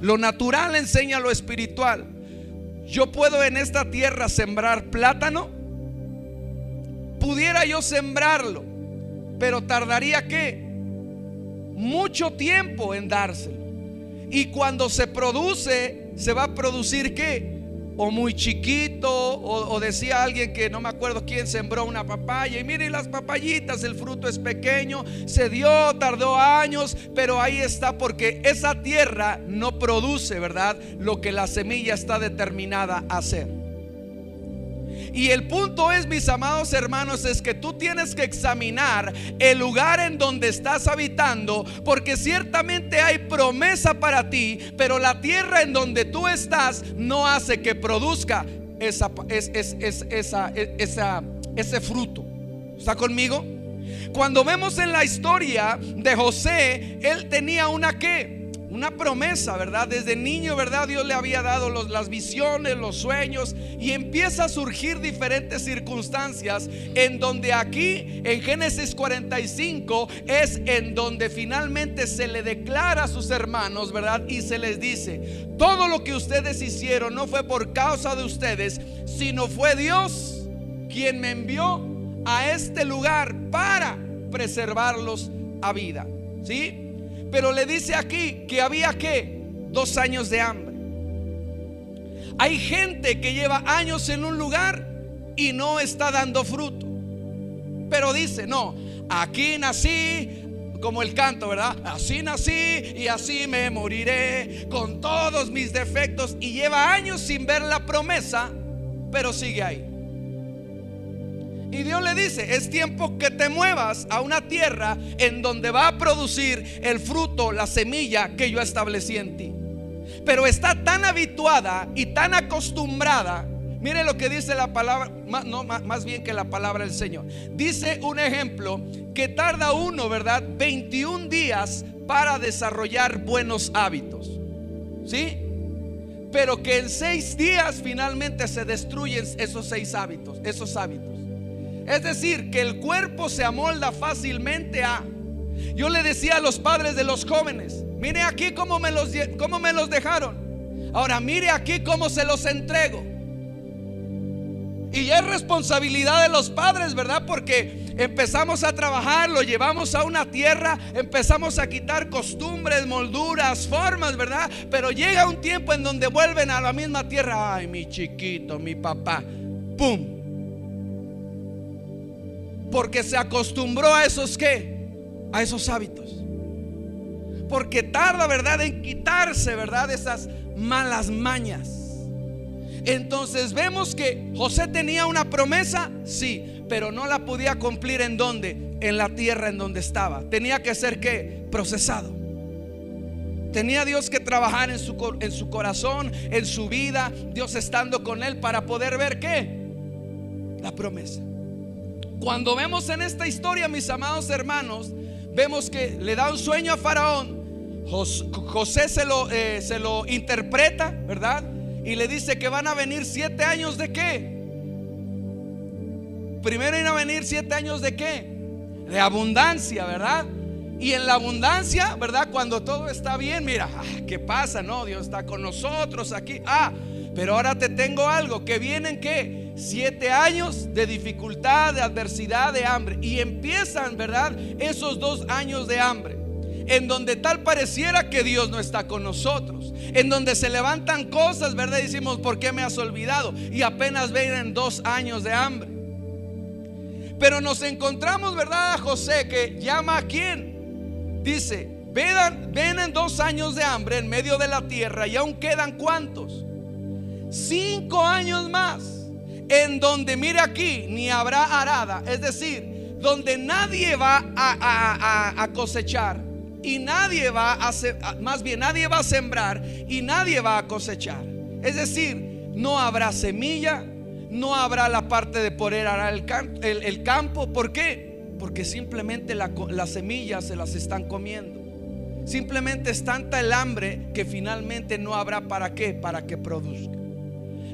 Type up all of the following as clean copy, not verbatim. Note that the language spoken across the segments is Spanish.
Lo natural enseña lo espiritual. Yo puedo en esta tierra sembrar plátano. Pudiera yo sembrarlo, pero tardaría ¿qué? Mucho tiempo en dárselo. Y cuando se produce, se va a producir ¿qué? O muy chiquito, o decía alguien que no me acuerdo quién sembró una papaya, y mire las papayitas, el fruto es pequeño, se dio, tardó años, pero ahí está, porque esa tierra no produce, ¿verdad?, lo que la semilla está determinada a hacer. Y el punto es, mis amados hermanos, es que tú tienes que examinar el lugar en donde estás habitando, porque ciertamente hay promesa para ti, pero la tierra en donde tú estás no hace que produzca ese fruto. ¿Está conmigo? Cuando vemos en la historia de José, él tenía una promesa, ¿verdad? Desde niño, ¿verdad? Dios le había dado las visiones, los sueños, y empieza a surgir diferentes circunstancias en donde aquí en Génesis 45 es en donde finalmente se le declara a sus hermanos, ¿verdad? Y se les dice: todo lo que ustedes hicieron no fue por causa de ustedes, sino fue Dios quien me envió a este lugar para preservarlos a vida. ¿Sí? Pero le dice aquí que había ¿qué? 2 años de hambre. Hay gente que lleva años en un lugar y no está dando fruto, pero dice: no, aquí nací, como el canto, ¿verdad? Así nací y así me moriré, con todos mis defectos. Y lleva años sin ver la promesa, pero sigue ahí. Y Dios le dice: es tiempo que te muevas a una tierra en donde va a producir el fruto, la semilla que yo establecí en ti. Pero está tan habituada y tan acostumbrada. Mire lo que dice la palabra, más bien que la palabra del Señor. Dice un ejemplo que tarda uno, ¿verdad?, 21 días para desarrollar buenos hábitos. ¿Sí? Pero que en 6 días finalmente se destruyen esos 6 hábitos, esos hábitos. Es decir, que el cuerpo se amolda fácilmente a. Yo le decía a los padres de los jóvenes: mire aquí cómo me los dejaron, ahora mire aquí cómo se los entrego. Y ya es responsabilidad de los padres, ¿verdad? Porque empezamos a trabajar, lo llevamos a una tierra, empezamos a quitar costumbres, molduras, formas, ¿verdad? Pero llega un tiempo en donde vuelven a la misma tierra. Ay, mi chiquito, mi papá, ¡pum! Porque se acostumbró a esos ¿qué? A esos hábitos. Porque tarda, ¿verdad?, en quitarse, ¿verdad?, esas malas mañas. Entonces vemos que José tenía una promesa, sí, pero no la podía cumplir. ¿En dónde? En la tierra en donde estaba. Tenía que ser ¿qué? Procesado. Tenía Dios que trabajar en su corazón, en su vida, Dios estando con él para poder ver ¿qué? La promesa. Cuando vemos en esta historia, mis amados hermanos, vemos que le da un sueño a Faraón. José se lo interpreta, ¿verdad? Y le dice que van a venir 7 años de ¿qué? Primero iban a venir 7 años de ¿qué? De abundancia, ¿verdad? Y en la abundancia, ¿verdad?, cuando todo está bien, mira, ¿qué pasa? No, Dios está con nosotros aquí. Pero ahora te tengo algo, que vienen ¿qué? 7 años de dificultad, de adversidad, de hambre. Y empiezan, ¿verdad?, esos 2 años de hambre, en donde tal pareciera que Dios no está con nosotros, en donde se levantan cosas, ¿verdad? Y decimos: ¿por qué me has olvidado? Y apenas vienen 2 años de hambre. Pero nos encontramos, ¿verdad?, a José, que llama a ¿quién? Dice: vienen 2 años de hambre en medio de la tierra, y aún quedan ¿cuántos? 5 años más, en donde, mire aquí, ni habrá arada, es decir, donde nadie va a cosechar y nadie va a nadie va a sembrar y nadie va a cosechar. Es decir, no habrá semilla, no habrá la parte de poder arar el campo. ¿Por qué? Porque simplemente las semillas se las están comiendo. Simplemente es tanta el hambre que finalmente no habrá para qué, para que produzca.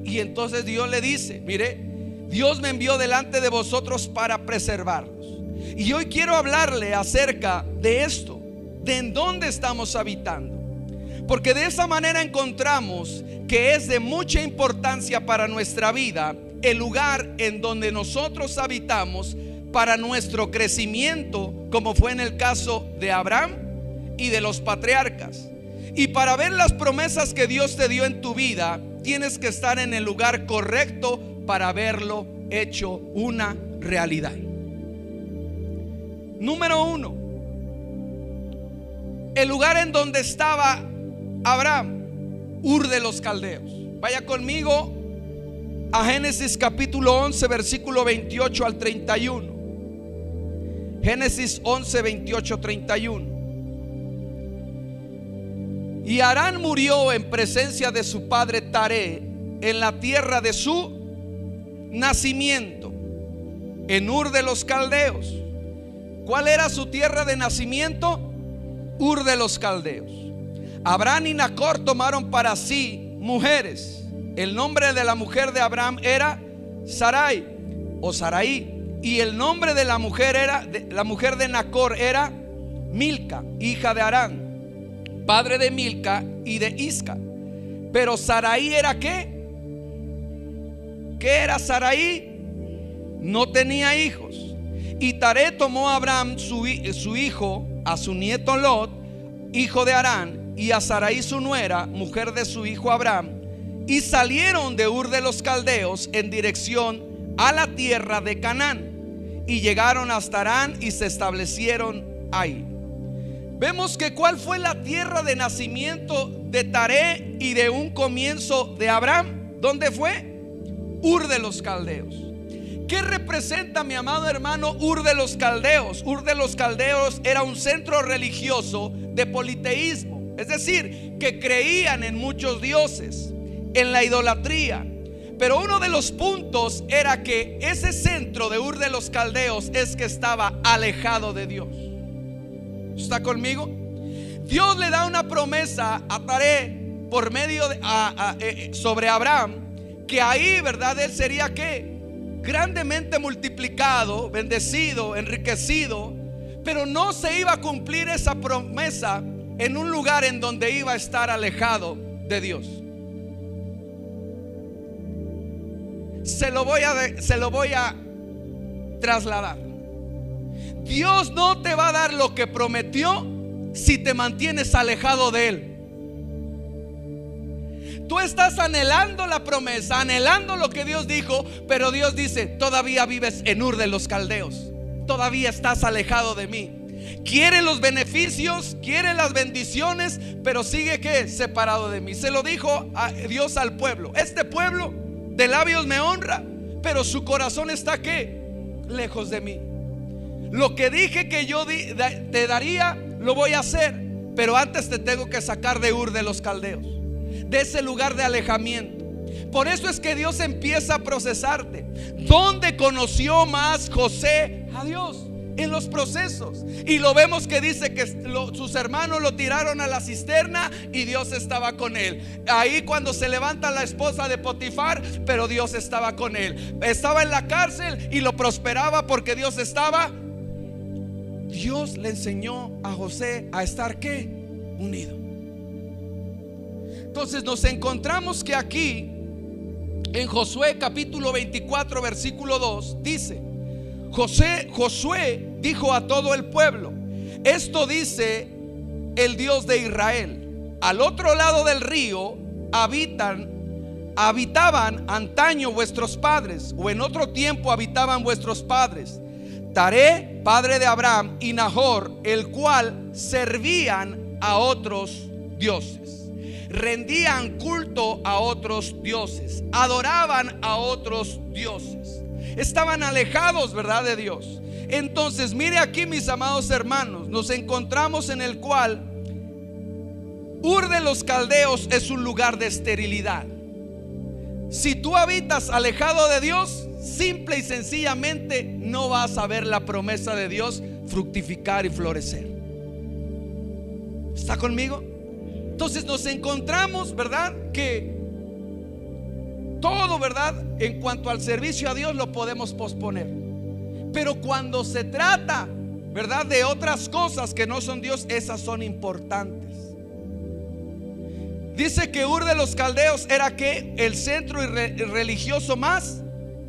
Y entonces Dios le dice: mire, Dios me envió delante de vosotros para preservarlos. Y hoy quiero hablarle acerca de esto, de en dónde estamos habitando. Porque de esa manera encontramos que es de mucha importancia para nuestra vida el lugar en donde nosotros habitamos para nuestro crecimiento, como fue en el caso de Abraham y de los patriarcas. Y para ver las promesas que Dios te dio en tu vida, tienes que estar en el lugar correcto para verlo hecho una realidad. Número 1, el lugar en donde estaba Abraham, Ur de los Caldeos. Vaya conmigo a Génesis capítulo 11, versículo 28 al 31. Génesis 11, 28, 31. Y Harán murió en presencia de su padre Taré en la tierra de su nacimiento, en Ur de los Caldeos. ¿Cuál era su tierra de nacimiento? Ur de los Caldeos. Abraham y Nacor tomaron para sí mujeres. El nombre de la mujer de Abraham era Sarai o Sarai, y el nombre de la mujer de Nacor era Milca, hija de Harán, padre de Milca y de Isca. Pero Sarai era ¿qué? ¿Qué era Sarai? No tenía hijos. Y Taré tomó a Abraham su hijo, a su nieto Lot, hijo de Harán, y a Sarai su nuera, mujer de su hijo Abraham, y salieron de Ur de los Caldeos en dirección a la tierra de Canaán, y llegaron hasta Harán y se establecieron ahí. Vemos que cuál fue la tierra de nacimiento de Taré y de un comienzo de Abraham. ¿Dónde fue? Ur de los Caldeos. ¿Qué representa, mi amado hermano, Ur de los Caldeos? Ur de los Caldeos era un centro religioso de politeísmo, es decir, que creían en muchos dioses, en la idolatría. Pero uno de los puntos era que ese centro de Ur de los Caldeos es que estaba alejado de Dios. ¿Está conmigo? Dios le da una promesa a Taré por medio de sobre Abraham, que ahí, ¿verdad? Él sería ¿qué? Grandemente multiplicado, bendecido, enriquecido. Pero no se iba a cumplir esa promesa en un lugar en donde iba a estar alejado de Dios. Se lo voy a trasladar. Dios no te va a dar lo que prometió si te mantienes alejado de Él. Tú estás anhelando la promesa, anhelando lo que Dios dijo, pero Dios dice: todavía vives en Ur de los Caldeos, todavía estás alejado de mí. Quiere los beneficios, quiere las bendiciones, pero sigue ¿qué? Separado de mí. Se lo dijo a Dios al pueblo: este pueblo de labios me honra, pero su corazón está ¿qué? Lejos de mí. Lo que dije que yo te daría, lo voy a hacer, pero antes te tengo que sacar de Ur de los Caldeos, de ese lugar de alejamiento. Por eso es que Dios empieza a procesarte. ¿Dónde conoció más José a Dios? En los procesos. Y lo vemos que dice que sus hermanos lo tiraron a la cisterna y Dios estaba con él. Ahí cuando se levanta la esposa de Potifar, pero Dios estaba con él. Estaba en la cárcel y lo prosperaba porque Dios estaba. Dios le enseñó a José a estar ¿qué? Unido. Entonces nos encontramos que aquí en Josué capítulo 24 versículo 2 dice: Josué dijo a todo el pueblo: esto dice el Dios de Israel: al otro lado del río habitaban antaño vuestros padres, o en otro tiempo habitaban vuestros padres, Taré, padre de Abraham, y Nahor, el cual servían a otros dioses, rendían culto a otros dioses, adoraban a otros dioses. Estaban alejados, ¿verdad?, de Dios. Entonces, mire aquí, mis amados hermanos, nos encontramos en el cual Ur de los Caldeos es un lugar de esterilidad. Si tú habitas alejado de Dios, simple y sencillamente no vas a ver la promesa de Dios fructificar y florecer. ¿Está conmigo? Entonces nos encontramos, ¿verdad?, que todo, ¿verdad?, en cuanto al servicio a Dios lo podemos posponer. Pero cuando se trata, ¿verdad?, de otras cosas que no son Dios, esas son importantes. Dice que Ur de los Caldeos era que el centro religioso más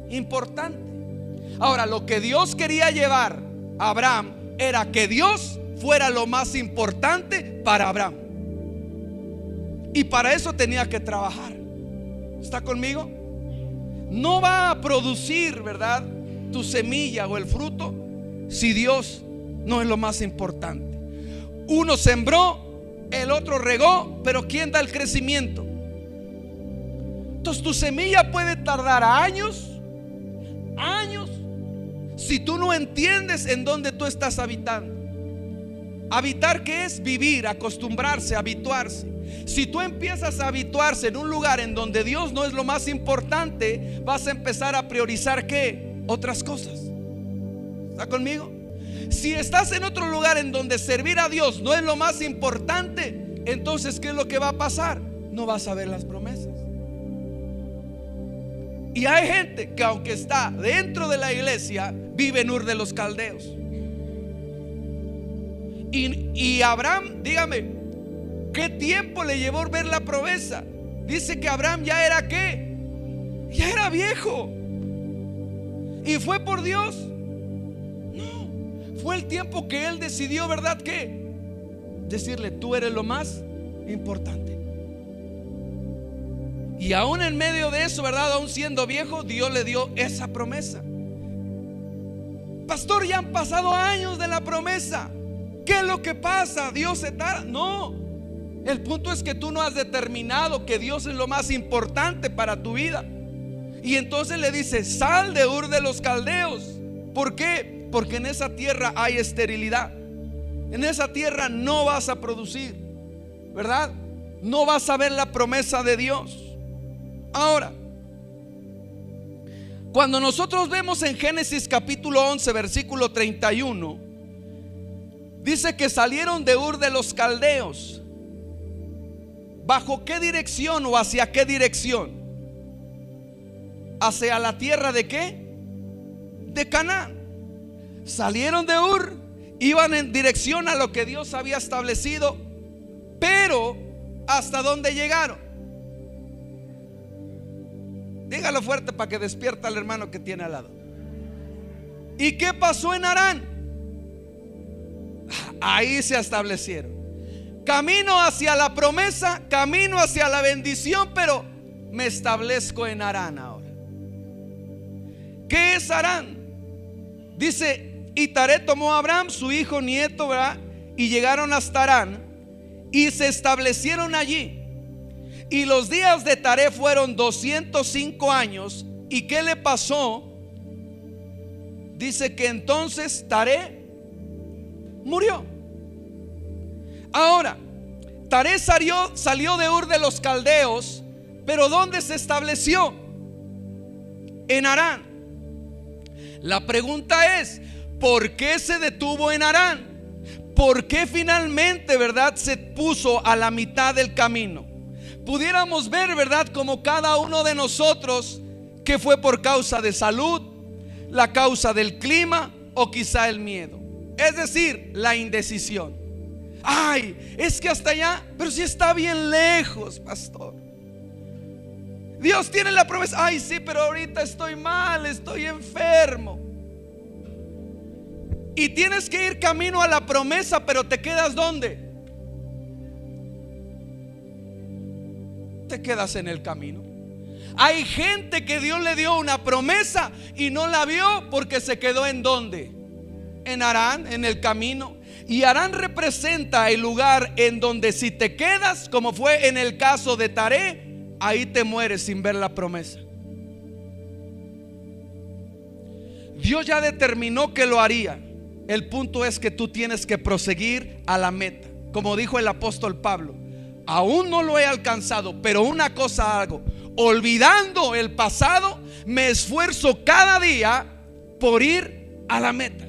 importante. Ahora, lo que Dios quería llevar a Abraham era que Dios fuera lo más importante para Abraham. Y para eso tenía que trabajar. ¿Está conmigo? No va a producir, ¿verdad?, tu semilla o el fruto si Dios no es lo más importante. Uno sembró, el otro regó, pero ¿quién da el crecimiento? Entonces tu semilla puede tardar años, si tú no entiendes en dónde tú estás habitando. Habitar, ¿qué es? Vivir, acostumbrarse, habituarse. Si tú empiezas a habituarse en un lugar en donde Dios no es lo más importante, vas a empezar a priorizar ¿qué? Otras cosas. ¿Está conmigo? Si estás en otro lugar en donde servir a Dios no es lo más importante, entonces ¿qué es lo que va a pasar? No vas a ver las promesas. Y hay gente que aunque está dentro de la iglesia, vive en Ur de los Caldeos. Y Abraham, dígame, ¿qué tiempo le llevó ver la promesa? Dice que Abraham ya era ¿qué? Ya era viejo. ¿Y fue por Dios? No, fue el tiempo que él decidió, ¿verdad? ¿Qué? Decirle, tú eres lo más importante. Y aún en medio de eso, ¿verdad? Aún siendo viejo, Dios le dio esa promesa. Pastor, ya han pasado años de la promesa. ¿Qué es lo que pasa? ¿Dios se tarda? No, el punto es que tú no has determinado que Dios es lo más importante para tu vida. Y entonces le dice, sal de Ur de los Caldeos. ¿Por qué? Porque en esa tierra hay esterilidad. En esa tierra no vas a producir, ¿verdad? No vas a ver la promesa de Dios. Ahora, cuando nosotros vemos en Génesis capítulo 11 versículo 31, dice que salieron de Ur de los Caldeos. ¿Bajo qué dirección o hacia qué dirección? Hacia la tierra de ¿qué? De Canaán. Salieron de Ur, iban en dirección a lo que Dios había establecido, pero ¿hasta dónde llegaron? Dígalo fuerte para que despierta al hermano que tiene al lado. ¿Y qué pasó en Harán? Ahí se establecieron. Camino hacia la promesa, camino hacia la bendición, pero me establezco en Harán ahora. ¿Qué es Harán? Dice, y Taré tomó a Abraham, su hijo nieto, ¿verdad? Y llegaron hasta Harán y se establecieron allí. Y los días de Taré fueron 205 años. ¿Y qué le pasó? Dice que entonces Taré murió. Ahora, Taré salió de Ur de los Caldeos, pero ¿dónde se estableció? En Harán. La pregunta es, ¿por qué se detuvo en Harán? ¿Por qué finalmente, verdad, se puso a la mitad del camino? Pudiéramos ver, verdad, como cada uno de nosotros, que fue por causa de salud, la causa del clima o quizá el miedo. Es decir, la indecisión. Ay, es que hasta allá, pero si está bien lejos, pastor. Dios tiene la promesa. Ay, sí, pero ahorita estoy mal, estoy enfermo. Y tienes que ir camino a la promesa, pero te quedas ¿dónde? Te quedas en el camino. Hay gente que Dios le dio una promesa y no la vio porque se quedó en ¿dónde? En Harán, en el camino. Y Harán representa el lugar en donde si te quedas, como fue en el caso de Taré, ahí te mueres sin ver la promesa. Dios ya determinó que lo haría. El punto es que tú tienes que proseguir a la meta. Como dijo el apóstol Pablo, aún no lo he alcanzado, pero una cosa hago, olvidando el pasado, me esfuerzo cada día por ir a la meta.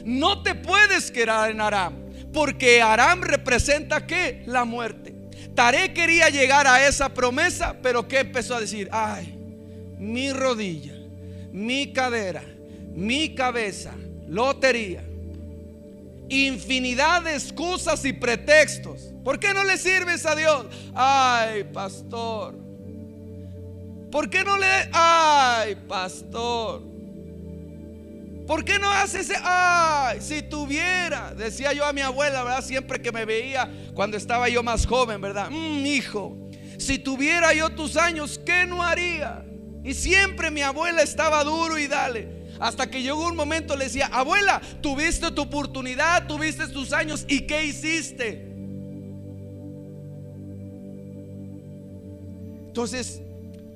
No te puedes quedar en Aram, porque Aram representa ¿qué? La muerte. Taré quería llegar a esa promesa, pero ¿qué empezó a decir? Ay, mi rodilla, mi cadera, mi cabeza, lotería. infinidad de excusas y pretextos. ¿Por qué no le sirves a Dios? Ay, pastor. ¿Por qué no le? Ay, pastor. ¿Por qué no haces? Ay, si tuviera, decía yo a mi abuela, ¿verdad? Siempre que me veía cuando estaba yo más joven, ¿verdad? Hijo, si tuviera yo tus años, ¿qué no haría? Y siempre mi abuela estaba duro y dale. Hasta que llegó un momento, le decía: abuela, tuviste tu oportunidad, tuviste tus años, ¿y qué hiciste? Entonces,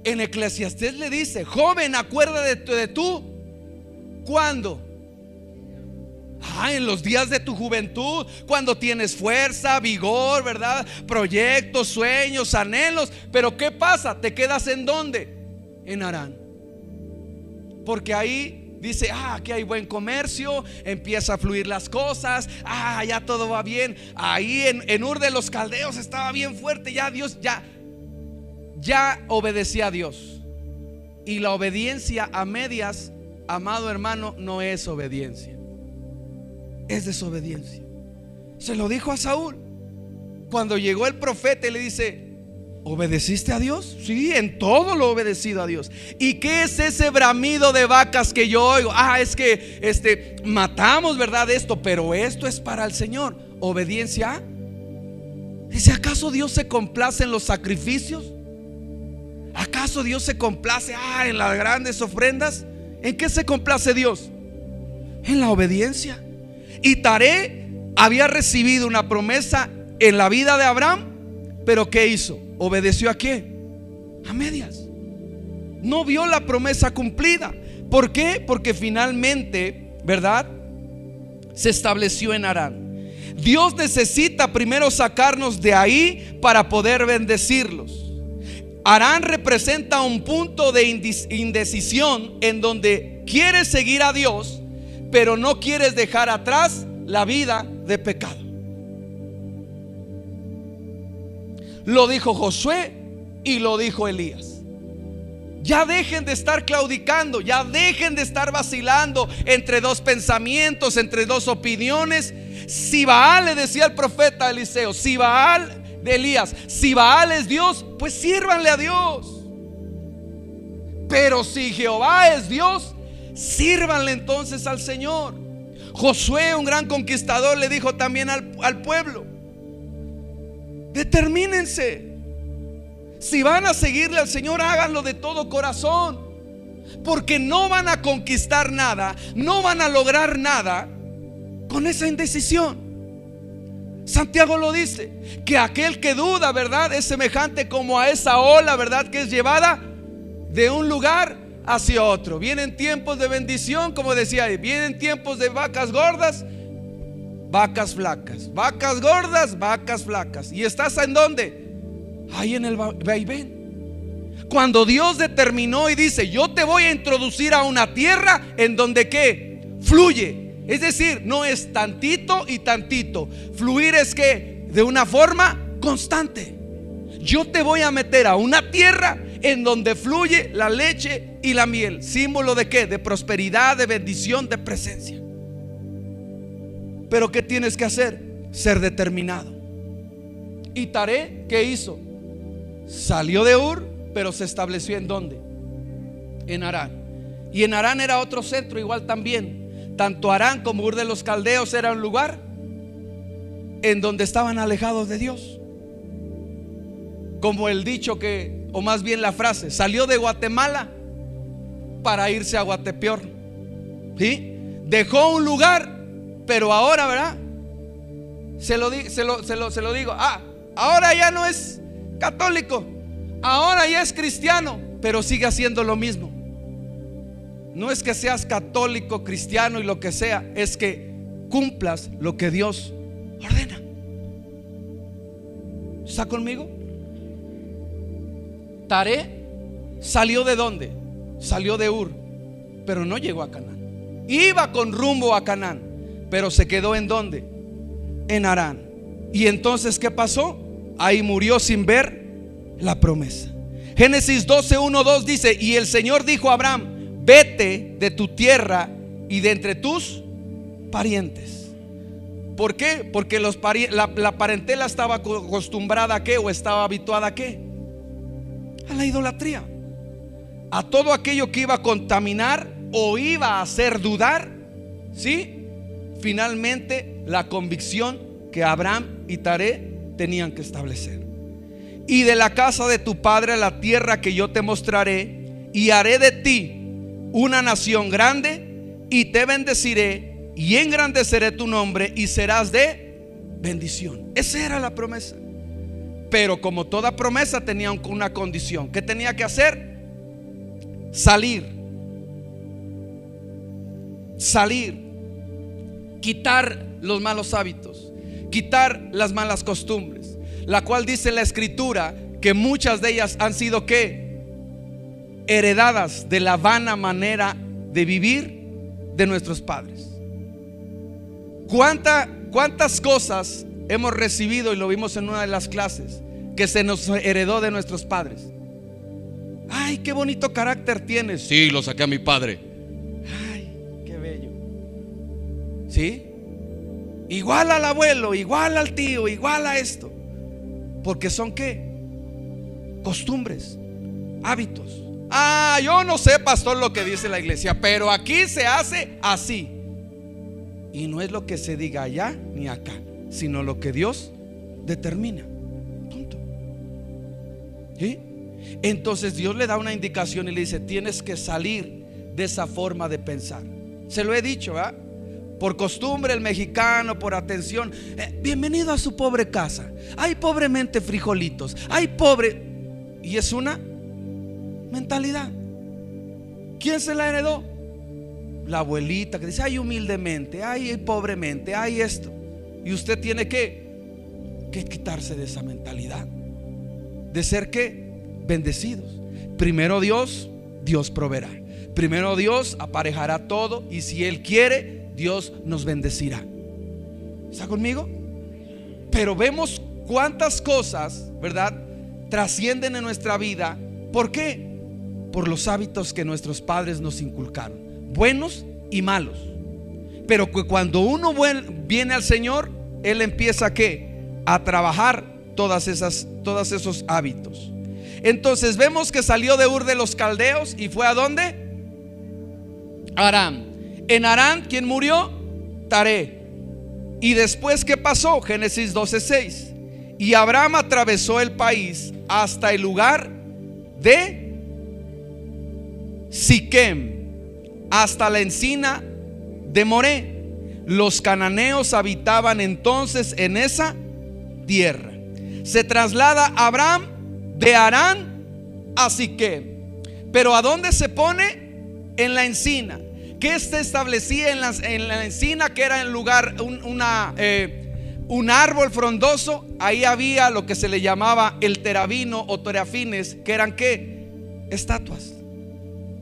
en Eclesiastés le dice: joven, acuérdate de tú. ¿Cuándo? En los días de tu juventud, cuando tienes fuerza, vigor, ¿verdad? Proyectos, sueños, anhelos. Pero ¿qué pasa? ¿Te quedas en dónde? En Harán. Porque ahí dice: aquí hay buen comercio, empieza a fluir las cosas, ya todo va bien. Ahí en Ur de los Caldeos estaba bien fuerte, ya Dios ya obedecía a Dios. Y la obediencia a medias, amado hermano, no es obediencia, es desobediencia. Se lo dijo a Saúl cuando llegó el profeta y le dice: ¿obedeciste a Dios? Sí, en todo lo he obedecido a Dios. ¿Y qué es ese bramido de vacas que yo oigo? Es que matamos, ¿verdad? Esto, pero esto es para el Señor. ¿Obediencia? Dice: ¿acaso Dios se complace en los sacrificios? ¿Acaso Dios se complace en las grandes ofrendas? ¿En qué se complace Dios? En la obediencia. Y Taré había recibido una promesa en la vida de Abraham, pero ¿qué hizo? ¿Obedeció a qué? A medias. No vio la promesa cumplida. ¿Por qué? Porque finalmente, ¿verdad?, se estableció en Harán. Dios necesita primero sacarnos de ahí para poder bendecirlos. Harán representa un punto de indecisión en donde quieres seguir a Dios, pero no quieres dejar atrás la vida de pecado. Lo dijo Josué y lo dijo Elías. Ya dejen de estar claudicando, ya dejen de estar vacilando entre dos pensamientos, entre dos opiniones. Si Baal, le decía el profeta Eliseo, si Baal de Elías, si Baal es Dios, pues sírvanle a Dios. Pero si Jehová es Dios, sírvanle entonces al Señor. Josué, un gran conquistador, le dijo también al pueblo: determínense. Si van a seguirle al Señor, háganlo de todo corazón, porque no van a conquistar nada, no van a lograr nada con esa indecisión. Santiago lo dice, que aquel que duda, ¿verdad?, es semejante como a esa ola, ¿verdad?, que es llevada de un lugar hacia otro. Vienen tiempos de bendición, como decía ahí, vienen tiempos de vacas gordas, vacas flacas, vacas gordas, vacas flacas. ¿Y estás en dónde? Ahí en el vaivén. Cuando Dios determinó y dice: yo te voy a introducir a una tierra en donde ¿qué? Fluye. Es decir, no es tantito y tantito. Fluir es que de una forma constante. Yo te voy a meter a una tierra en donde fluye la leche y la miel. ¿Símbolo de qué? De prosperidad, de bendición, de presencia. Pero ¿qué tienes que hacer? Ser determinado. ¿Y Taré qué hizo? Salió de Ur, pero se estableció ¿en dónde? En Harán. Y en Harán era otro centro igual también. Tanto Harán como Ur de los Caldeos era un lugar en donde estaban alejados de Dios. Como el dicho que, o más bien la frase, salió de Guatemala para irse a Guatepeor. ¿Sí? Dejó un lugar, pero ahora, ¿verdad? Se lo digo. Ahora ya no es católico, ahora ya es cristiano, pero sigue haciendo lo mismo. No es que seas católico, cristiano y lo que sea, es que cumplas lo que Dios ordena. ¿Está conmigo? Taré salió ¿de dónde? Salió de Ur, pero no llegó a Canaán. Iba con rumbo a Canaán, pero se quedó ¿en dónde? En Harán. Y entonces ¿qué pasó? Ahí murió sin ver la promesa. Génesis 12:1-2 dice: y el Señor dijo a Abraham: vete de tu tierra y de entre tus parientes. ¿Por qué? Porque la parentela estaba acostumbrada a qué, o estaba habituada a qué, a la idolatría, a todo aquello que iba a contaminar o iba a hacer dudar, ¿sí? Finalmente la convicción que Abraham y Taré tenían que establecer. Y de la casa de tu padre a la tierra que yo te mostraré, y haré de ti una nación grande, y te bendeciré y engrandeceré tu nombre, y serás de bendición. Esa era la promesa. Pero como toda promesa tenía una condición. ¿Qué tenía que hacer? Salir, quitar los malos hábitos, quitar las malas costumbres, la cual dice la escritura que muchas de ellas han sido ¿qué? Heredadas de la vana manera de vivir de nuestros padres. ¿Cuántas cosas hemos recibido, y lo vimos en una de las clases, que se nos heredó de nuestros padres? Ay, qué bonito carácter tienes. Sí, lo saqué a mi padre. Ay, qué bello. ¿Sí? Igual al abuelo, igual al tío, igual a esto. Porque son ¿qué? Costumbres, hábitos. Ah, yo no sé, pastor, lo que dice la iglesia, pero aquí se hace así. Y no es lo que se diga allá ni acá, sino lo que Dios determina. Punto. ¿Sí? Entonces Dios le da una indicación y le dice: tienes que salir de esa forma de pensar. Se lo he dicho, ¿verdad? Por costumbre el mexicano, por atención, bienvenido a su pobre casa. Ay, pobremente frijolitos. Ay, pobre. Y es una mentalidad. ¿Quién se la heredó? La abuelita que dice: ay, humildemente, ay, pobremente, ay, esto. Y usted tiene que quitarse de esa mentalidad, de ser ¿qué? Bendecidos. Primero Dios proveerá. Primero Dios aparejará todo, y si Él quiere, Dios nos bendecirá. ¿Está conmigo? Pero vemos cuántas cosas, ¿verdad?, trascienden en nuestra vida. ¿Por qué? Por los hábitos que nuestros padres nos inculcaron, buenos y malos. Pero que cuando uno viene al Señor, Él empieza ¿qué? A trabajar todos esos hábitos. Entonces vemos que salió de Ur de los Caldeos y fue ¿a dónde? Aram. En Aram, ¿quién murió? Taré. Y después ¿qué pasó? Génesis 12:6. Y Abraham atravesó el país hasta el lugar de Siquem, hasta la encina de Moré. Los cananeos habitaban entonces en esa tierra. Se traslada Abraham de Harán a Siquem. Pero ¿a dónde se pone? En la encina. ¿Qué se establecía en la encina? Que era en lugar un árbol frondoso. Ahí había lo que se le llamaba el terabino o terafines, que eran ¿qué? Estatuas,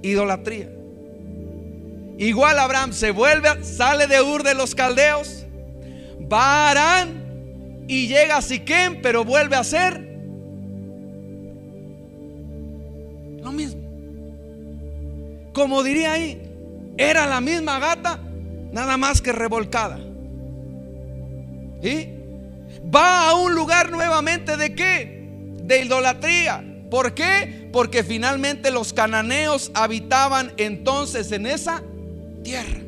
idolatría. Igual Abraham sale de Ur de los Caldeos, va a Harán y llega a Siquem, pero vuelve a hacer lo mismo. Como diría ahí, era la misma gata, nada más que revolcada. ¿Sí? Va a un lugar nuevamente de ¿qué? De idolatría. ¿Por qué? Porque finalmente los cananeos habitaban entonces en esa tierra.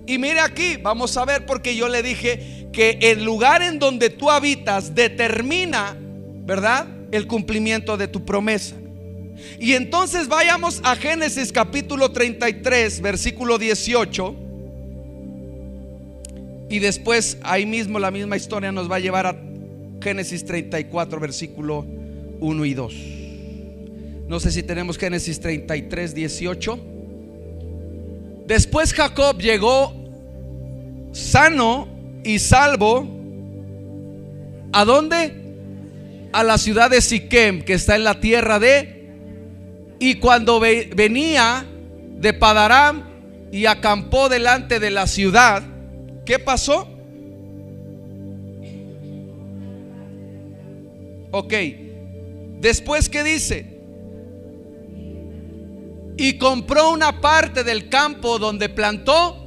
Y mire aquí, vamos a ver, porque yo le dije que el lugar en donde tú habitas determina, ¿verdad?, el cumplimiento de tu promesa. Y entonces vayamos a Génesis capítulo 33, versículo 18. Y después ahí mismo la misma historia nos va a llevar a Génesis 34, versículo 1 y 2. No sé si tenemos Génesis 33, 18. Después Jacob llegó sano y salvo. ¿A dónde? A la ciudad de Siquem, que está en la tierra de... Y cuando venía de Padaram y acampó delante de la ciudad, ¿qué pasó? Ok. Después, ¿qué dice? Y compró una parte del campo donde plantó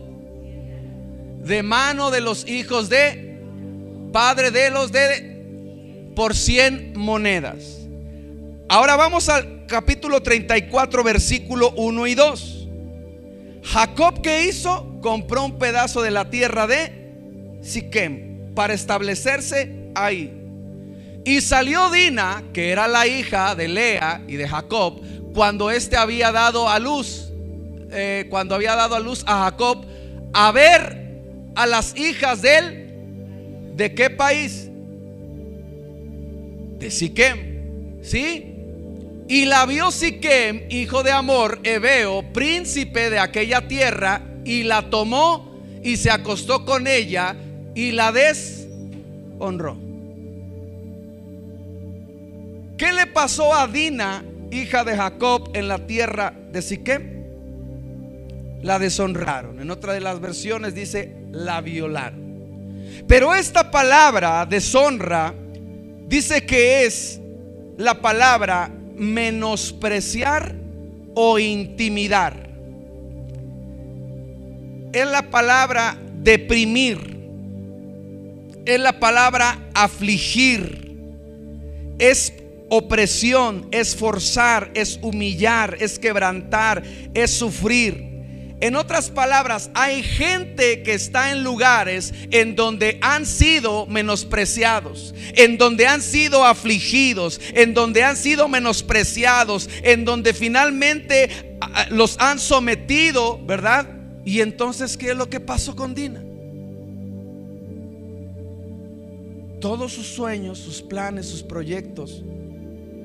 de mano de los hijos de padre de los de por 100 monedas. Ahora vamos al capítulo 34, versículo 1 y 2. Jacob, ¿qué hizo? Compró un pedazo de la tierra de Siquem para establecerse ahí. Y salió Dina, que era la hija de Lea y de Jacob, cuando éste había dado a luz, a Jacob, a ver a las hijas de él. ¿De qué país? De Siquem, ¿sí? Y la vio Siquem, hijo de Hamor, heveo, príncipe de aquella tierra, y la tomó y se acostó con ella y la deshonró. ¿Qué le pasó a Dina, hija de Jacob, en la tierra de Siquem? La deshonraron. En otra de las versiones dice la violaron. Pero esta palabra deshonra dice que es la palabra menospreciar o intimidar. Es la palabra deprimir. Es la palabra afligir. Es opresión, es forzar, es humillar, es quebrantar, es sufrir. En otras palabras, hay gente que está en lugares en donde han sido menospreciados, en donde han sido afligidos, en donde han sido menospreciados, en donde finalmente los han sometido, ¿verdad? Y entonces, ¿qué es lo que pasó con Dina? Todos sus sueños, sus planes, sus proyectos,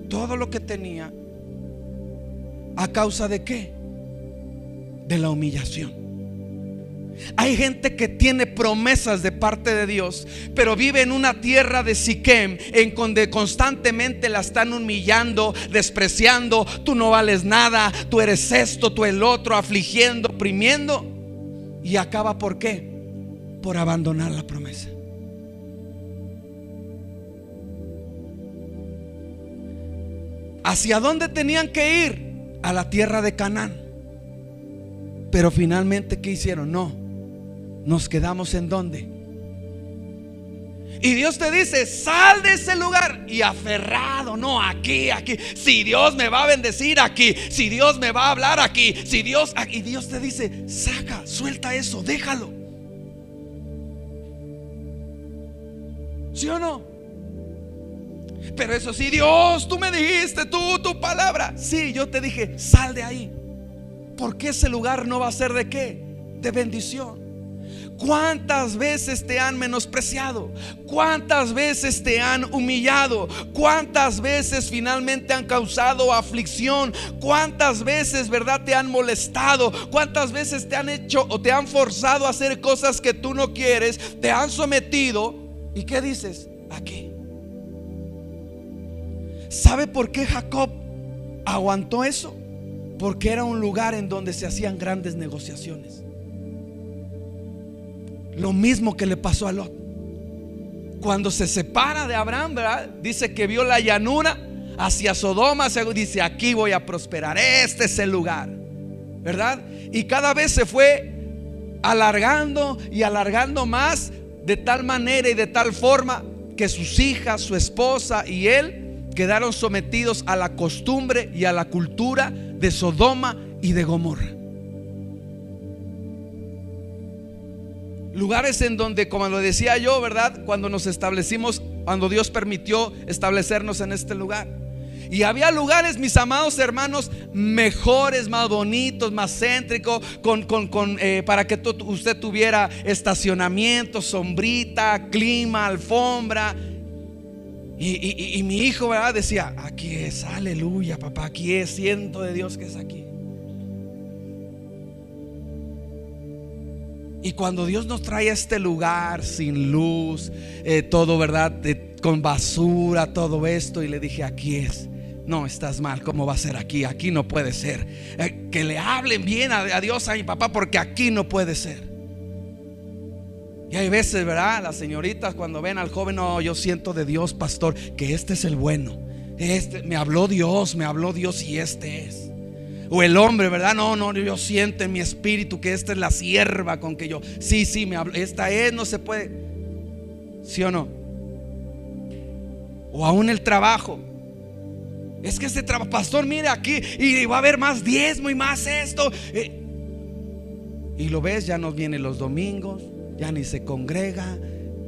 todo lo que tenía, ¿a causa de qué? De la humillación. Hay gente que tiene promesas de parte de Dios, pero vive en una tierra de Siquem en donde constantemente la están humillando, despreciando. Tú no vales nada, tú eres esto, tú el otro, afligiendo, oprimiendo. Y acaba ¿por qué? Por abandonar la promesa. ¿Hacia dónde tenían que ir? A la tierra de Canaán. Pero finalmente, ¿qué hicieron? No, nos quedamos en ¿dónde? Y Dios te dice: sal de ese lugar. Y aferrado, no, aquí. Si Dios me va a bendecir aquí, si Dios me va a hablar aquí, si Dios, y Dios te dice: saca, suelta eso, déjalo. ¿Sí o no? Pero eso sí, Dios, tú me dijiste, tu palabra. Sí, yo te dije, sal de ahí. Porque ese lugar no va a ser ¿de qué? De bendición. ¿Cuántas veces te han menospreciado? ¿Cuántas veces te han humillado? ¿Cuántas veces finalmente han causado aflicción? ¿Cuántas veces, verdad, te han molestado? ¿Cuántas veces te han hecho o te han forzado a hacer cosas que tú no quieres? Te han sometido. ¿Y qué dices? Aquí. ¿Sabe por qué Jacob aguantó eso? Porque era un lugar en donde se hacían grandes negociaciones. Lo mismo que le pasó a Lot. Cuando se separa de Abraham, ¿verdad? Dice que vio la llanura hacia Sodoma. Dice: aquí voy a prosperar, este es el lugar, ¿verdad? Y cada vez se fue alargando y alargando más, de tal manera y de tal forma que sus hijas, su esposa y él quedaron sometidos a la costumbre y a la cultura de Sodoma y de Gomorra. Lugares en donde, como lo decía yo, ¿verdad? Cuando nos establecimos, cuando Dios permitió establecernos en este lugar. Y había lugares, mis amados hermanos, mejores, más bonitos, más céntricos, para que usted tuviera estacionamiento, sombrita, clima, alfombra. Y mi hijo, ¿verdad? Decía: aquí es, aleluya, papá, aquí es, siento de Dios que es aquí. Y cuando Dios nos trae a este lugar sin luz, todo, ¿verdad? Con basura, todo esto, y le dije: aquí es. No, estás mal, ¿cómo va a ser aquí? Aquí no puede ser. Que le hablen bien a Dios, a mi papá, porque aquí no puede ser. Y hay veces, ¿verdad? Las señoritas cuando ven al joven: no, yo siento de Dios, pastor, que este es el bueno. Me habló Dios y este es. O el hombre, ¿verdad? No, yo siento en mi espíritu que esta es la sierva con que yo, sí, me hablo, esta es, no se puede. ¿Sí o no? O aún el trabajo. Es que este trabajo, pastor, mire aquí, y va a haber más diezmo y más esto. Y lo ves, ya no viene los domingos, ya ni se congrega,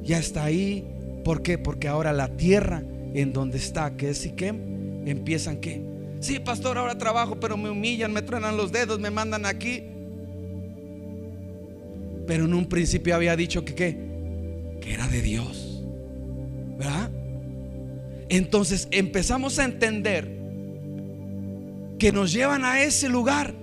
ya está ahí. ¿Por qué? Porque ahora la tierra en donde está, que es Siquem, empiezan que, sí, pastor, ahora trabajo, pero me humillan, me truenan los dedos, me mandan aquí. Pero en un principio había dicho que era de Dios, ¿verdad? Entonces empezamos a entender que nos llevan a ese lugar.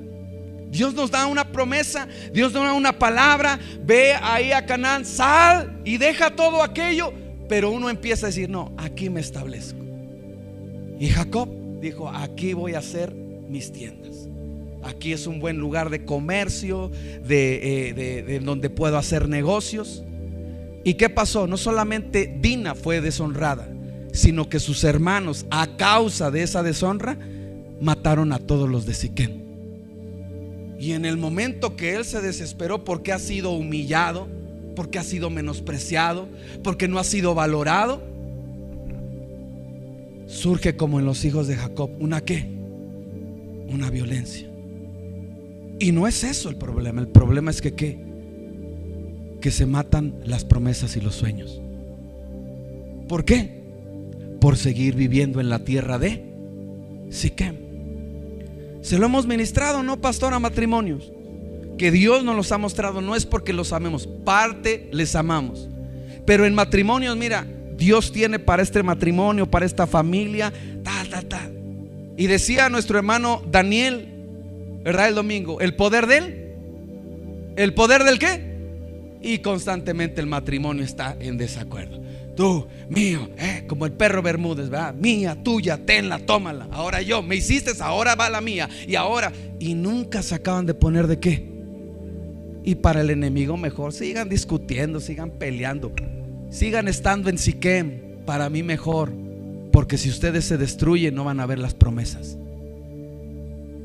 Dios nos da una promesa, Dios nos da una palabra. Ve ahí a Canaán, sal y deja todo aquello. Pero uno empieza a decir, no, aquí me establezco. Y Jacob dijo, aquí voy a hacer mis tiendas. Aquí es un buen lugar de comercio, de donde puedo hacer negocios. ¿Y qué pasó? No solamente Dina fue deshonrada, sino que sus hermanos, a causa de esa deshonra, mataron a todos los de Siquem. Y en el momento que él se desesperó porque ha sido humillado, porque ha sido menospreciado, porque no ha sido valorado, surge como en los hijos de Jacob, ¿una qué? Una violencia. Y no es eso el problema. El problema es que ¿qué? Que se matan las promesas y los sueños. ¿Por qué? Por seguir viviendo en la tierra de Siquem. Se lo hemos ministrado, ¿no, pastor? A matrimonios que Dios nos los ha mostrado. No es porque los amemos, parte les amamos, pero en matrimonios, mira, Dios tiene para este matrimonio, para esta familia, Y decía nuestro hermano Daniel, ¿verdad? El domingo, el poder del ¿qué? Y constantemente el matrimonio está en desacuerdo. Tú, mío, como el perro Bermúdez, ¿verdad? Mía, tuya, tenla, tómala. Ahora yo, me hiciste, ahora va la mía. Y nunca se acaban de poner de qué. Y para el enemigo mejor, sigan discutiendo, sigan peleando, sigan estando en Siquem. Para mí mejor, porque si ustedes se destruyen no van a ver las promesas.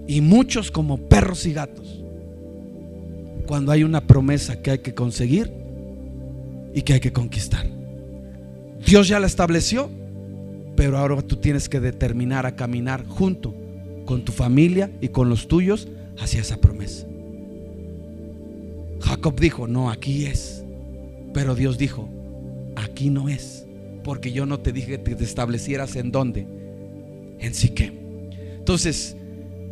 Y muchos como perros y gatos, cuando hay una promesa que hay que conseguir y que hay que conquistar, Dios ya la estableció, pero ahora tú tienes que determinar a caminar junto con tu familia y con los tuyos hacia esa promesa. Jacob dijo, no, aquí es. Pero Dios dijo, aquí no es, porque yo no te dije que te establecieras en dónde, en Siquem. Entonces,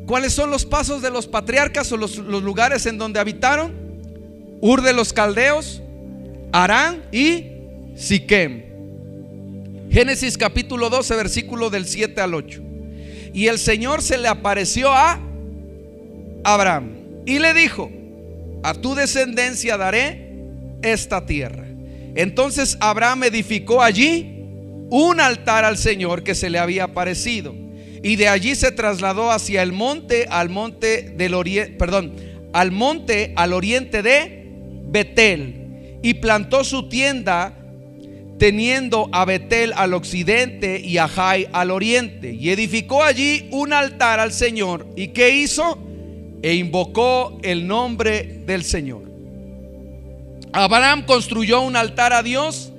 ¿cuáles son los pasos de los patriarcas o los lugares en donde habitaron? Ur de los Caldeos, Harán y Siquem. Génesis capítulo 12, versículo del 7 al 8. Y el Señor se le apareció a Abraham y le dijo, a tu descendencia daré esta tierra. Entonces Abraham edificó allí un altar al Señor que se le había aparecido, y de allí se trasladó hacia el monte, al monte al oriente de Betel, y plantó su tienda, teniendo a Betel al occidente y a Jai al oriente, y edificó allí un altar al Señor. ¿Y qué hizo? E invocó el nombre del Señor. Abraham construyó un altar a Dios,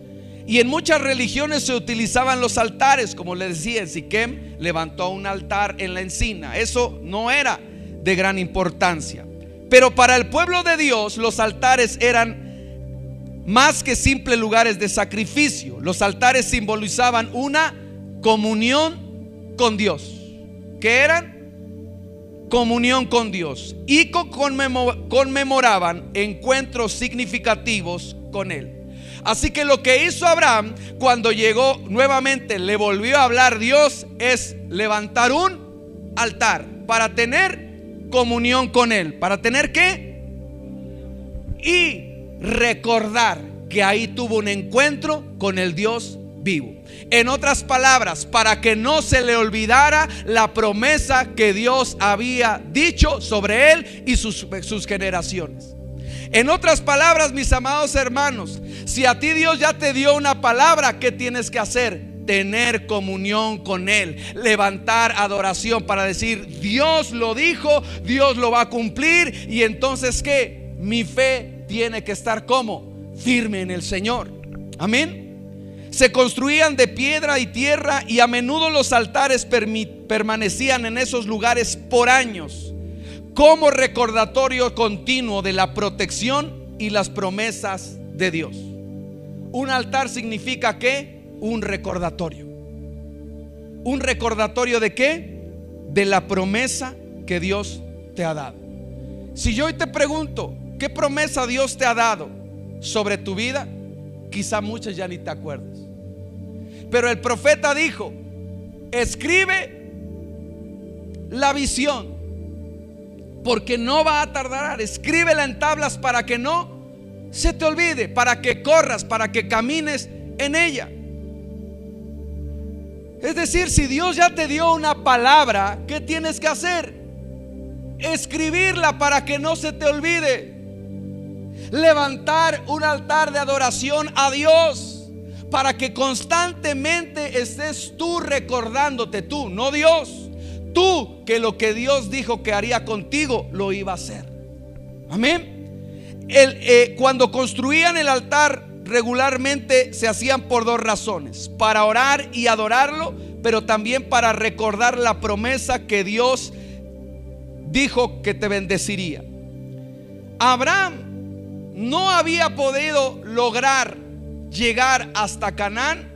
y en muchas religiones se utilizaban los altares. Como les decía, en Siquem levantó un altar en la encina. Eso no era de gran importancia, pero para el pueblo de Dios los altares eran más que simples lugares de sacrificio. Los altares simbolizaban una comunión con Dios. ¿Qué eran? Comunión con Dios. Y conmemoraban encuentros significativos con Él. Así que lo que hizo Abraham cuando llegó nuevamente, le volvió a hablar Dios, es levantar un altar para tener comunión con Él. ¿Para tener qué? Y recordar que ahí tuvo un encuentro con el Dios vivo. En otras palabras, para que no se le olvidara la promesa que Dios había dicho sobre él y sus generaciones. En otras palabras, mis amados hermanos, si a ti Dios ya te dio una palabra, ¿qué tienes que hacer? tener comunión con Él, levantar adoración para decir: Dios lo dijo, Dios lo va a cumplir. Y entonces, ¿qué? Mi fe tiene que estar como firme en el Señor. Amén. Se construían de piedra y tierra, y a menudo los altares permanecían en esos lugares por años, como recordatorio continuo de la protección y las promesas de Dios. Un altar significa ¿qué? Un recordatorio. ¿Un recordatorio de qué? De la promesa que Dios te ha dado. Si yo hoy te pregunto, ¿qué promesa Dios te ha dado sobre tu vida? Quizá muchas ya ni te acuerdas. Pero el profeta dijo: escribe la visión, porque no va a tardar. Escríbela en tablas para que no se te olvide, para que corras, para que camines en ella. Es decir, si Dios ya te dio una palabra, ¿qué tienes que hacer? Escribirla para que no se te olvide. Levantar un altar de adoración a Dios, para que constantemente estés tú recordándote, tú, no Dios, tú, que lo que Dios dijo que haría contigo lo iba a hacer. Amén. Cuando construían el altar, regularmente se hacían por dos razones: para orar y adorarlo, pero también para recordar la promesa que Dios dijo que te bendeciría. Abraham no había podido lograr llegar hasta Canaán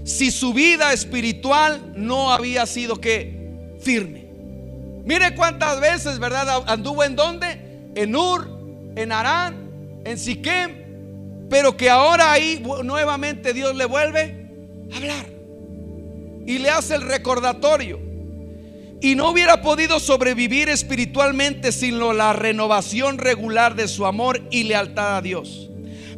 si su vida espiritual no había sido ¿qué? Firme. Mire cuántas veces, ¿verdad? Anduvo en ¿dónde? En Ur, en Harán, en Siquem, pero que ahora ahí nuevamente Dios le vuelve a hablar y le hace el recordatorio. Y no hubiera podido sobrevivir espiritualmente sin la renovación regular de su amor y lealtad a Dios.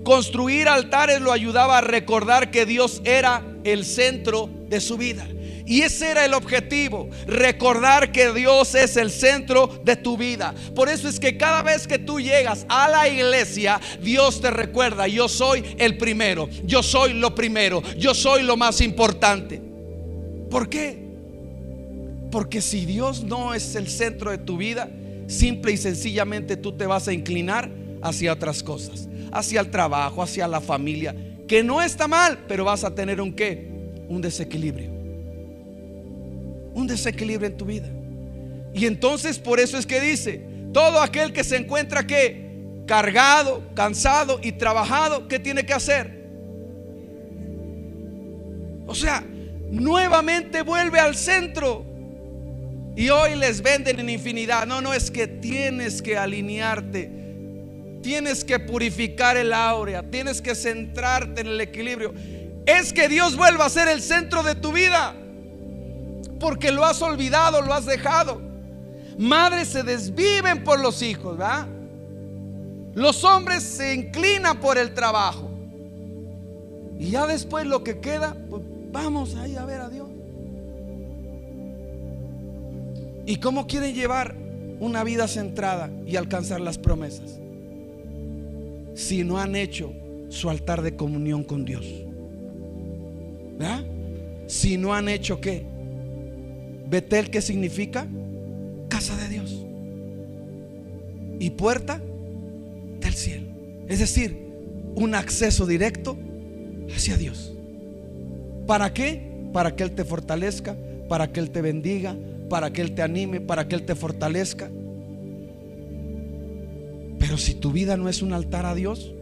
Construir altares lo ayudaba a recordar que Dios era el centro de su vida. Y ese era el objetivo: recordar que Dios es el centro de tu vida. Por eso es que cada vez que tú llegas a la iglesia, Dios te recuerda: yo soy el primero, yo soy lo primero, yo soy lo más importante. ¿Por qué? Porque si Dios no es el centro de tu vida, simple y sencillamente tú te vas a inclinar hacia otras cosas, hacia el trabajo, hacia la familia, que no está mal, pero vas a tener un ¿qué? Un desequilibrio. Un desequilibrio en tu vida. Y entonces por eso es que dice: todo aquel que se encuentra ¿qué? Cargado, cansado y trabajado, ¿qué tiene que hacer? O sea, nuevamente vuelve al centro. Y hoy les venden en infinidad: no, es que tienes que alinearte, tienes que purificar el áurea, tienes que centrarte en el equilibrio. Es que Dios vuelva a ser el centro de tu vida, porque lo has olvidado, lo has dejado. Madres se desviven por los hijos, ¿verdad? Los hombres se inclinan por el trabajo, y ya después lo que queda, pues vamos ahí a ver a Dios. ¿Y cómo quieren llevar una vida centrada y alcanzar las promesas si no han hecho su altar de comunión con Dios? ¿Verdad? Si no han hecho ¿qué? Betel, ¿qué significa? Casa de Dios y puerta del cielo. Es decir, un acceso directo hacia Dios. ¿Para qué? Para que Él te fortalezca, para que Él te bendiga, para que Él te anime, para que Él te fortalezca. Pero si tu vida no es un altar a Dios,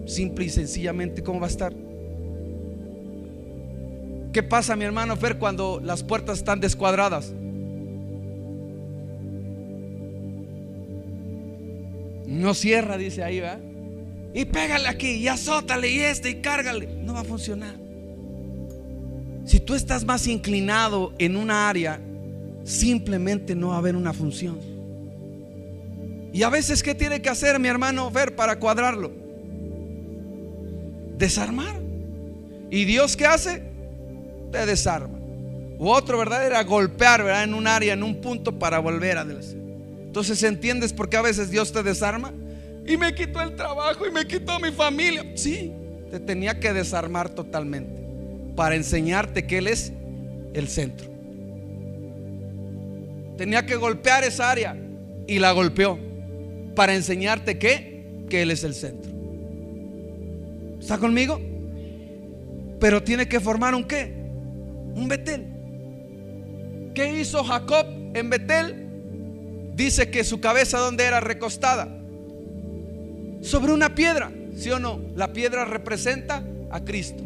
simple y sencillamente, ¿cómo va a estar? ¿Qué pasa, mi hermano Fer, cuando las puertas están descuadradas? No cierra, dice ahí, ¿verdad? Y pégale aquí, y azótale, y y cárgale. No va a funcionar. Si tú estás más inclinado en una área, simplemente no va a haber una función. Y a veces, ¿qué tiene que hacer mi hermano Fer para cuadrarlo? Desarmar. ¿Y Dios qué hace? Te desarma. U otro, ¿verdad? Era golpear, ¿verdad? En un área, en un punto, para volver a desarmar. Entonces, ¿entiendes por qué a veces Dios te desarma? Y me quitó el trabajo y me quitó mi familia. Sí, te tenía que desarmar totalmente para enseñarte que Él es el centro. Tenía que golpear esa área y la golpeó para enseñarte que Él es el centro. ¿Está conmigo? Pero tiene que formar un ¿qué? Un Betel. ¿Qué hizo Jacob en Betel? Dice que su cabeza, ¿dónde era? Recostada sobre una piedra, ¿sí o no? La piedra representa a Cristo.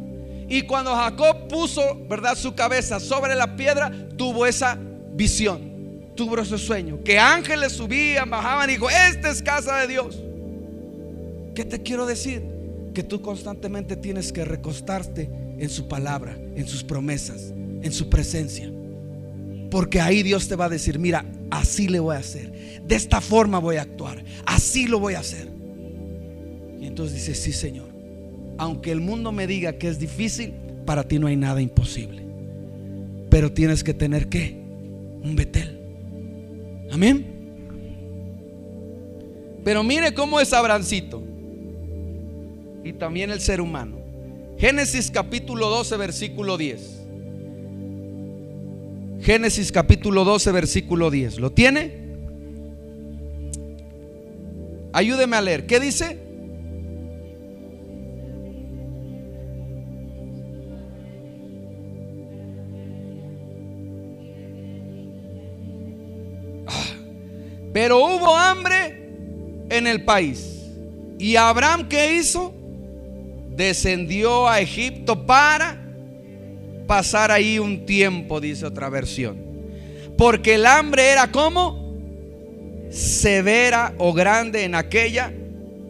Y cuando Jacob puso, ¿verdad?, su cabeza sobre la piedra, tuvo esa visión, tuvo ese sueño, que ángeles subían, bajaban y dijo: esta es casa de Dios. ¿Qué te quiero decir? Que tú constantemente tienes que recostarte en su palabra, en sus promesas, en su presencia, porque ahí Dios te va a decir: mira, así le voy a hacer, de esta forma voy a actuar, así lo voy a hacer. Y entonces dices: sí, Señor, aunque el mundo me diga que es difícil, para ti no hay nada imposible. Pero tienes que tener ¿qué? Un Betel. Amén. Pero mire cómo es Abrancito y también el ser humano. Génesis capítulo 12 versículo 10. Génesis capítulo 12 versículo 10. ¿Lo tiene? Ayúdeme a leer. ¿Qué dice? Pero hubo hambre en el país. ¿Y Abraham qué hizo? Descendió a Egipto para pasar ahí un tiempo, dice otra versión. Porque el hambre era como severa o grande en aquella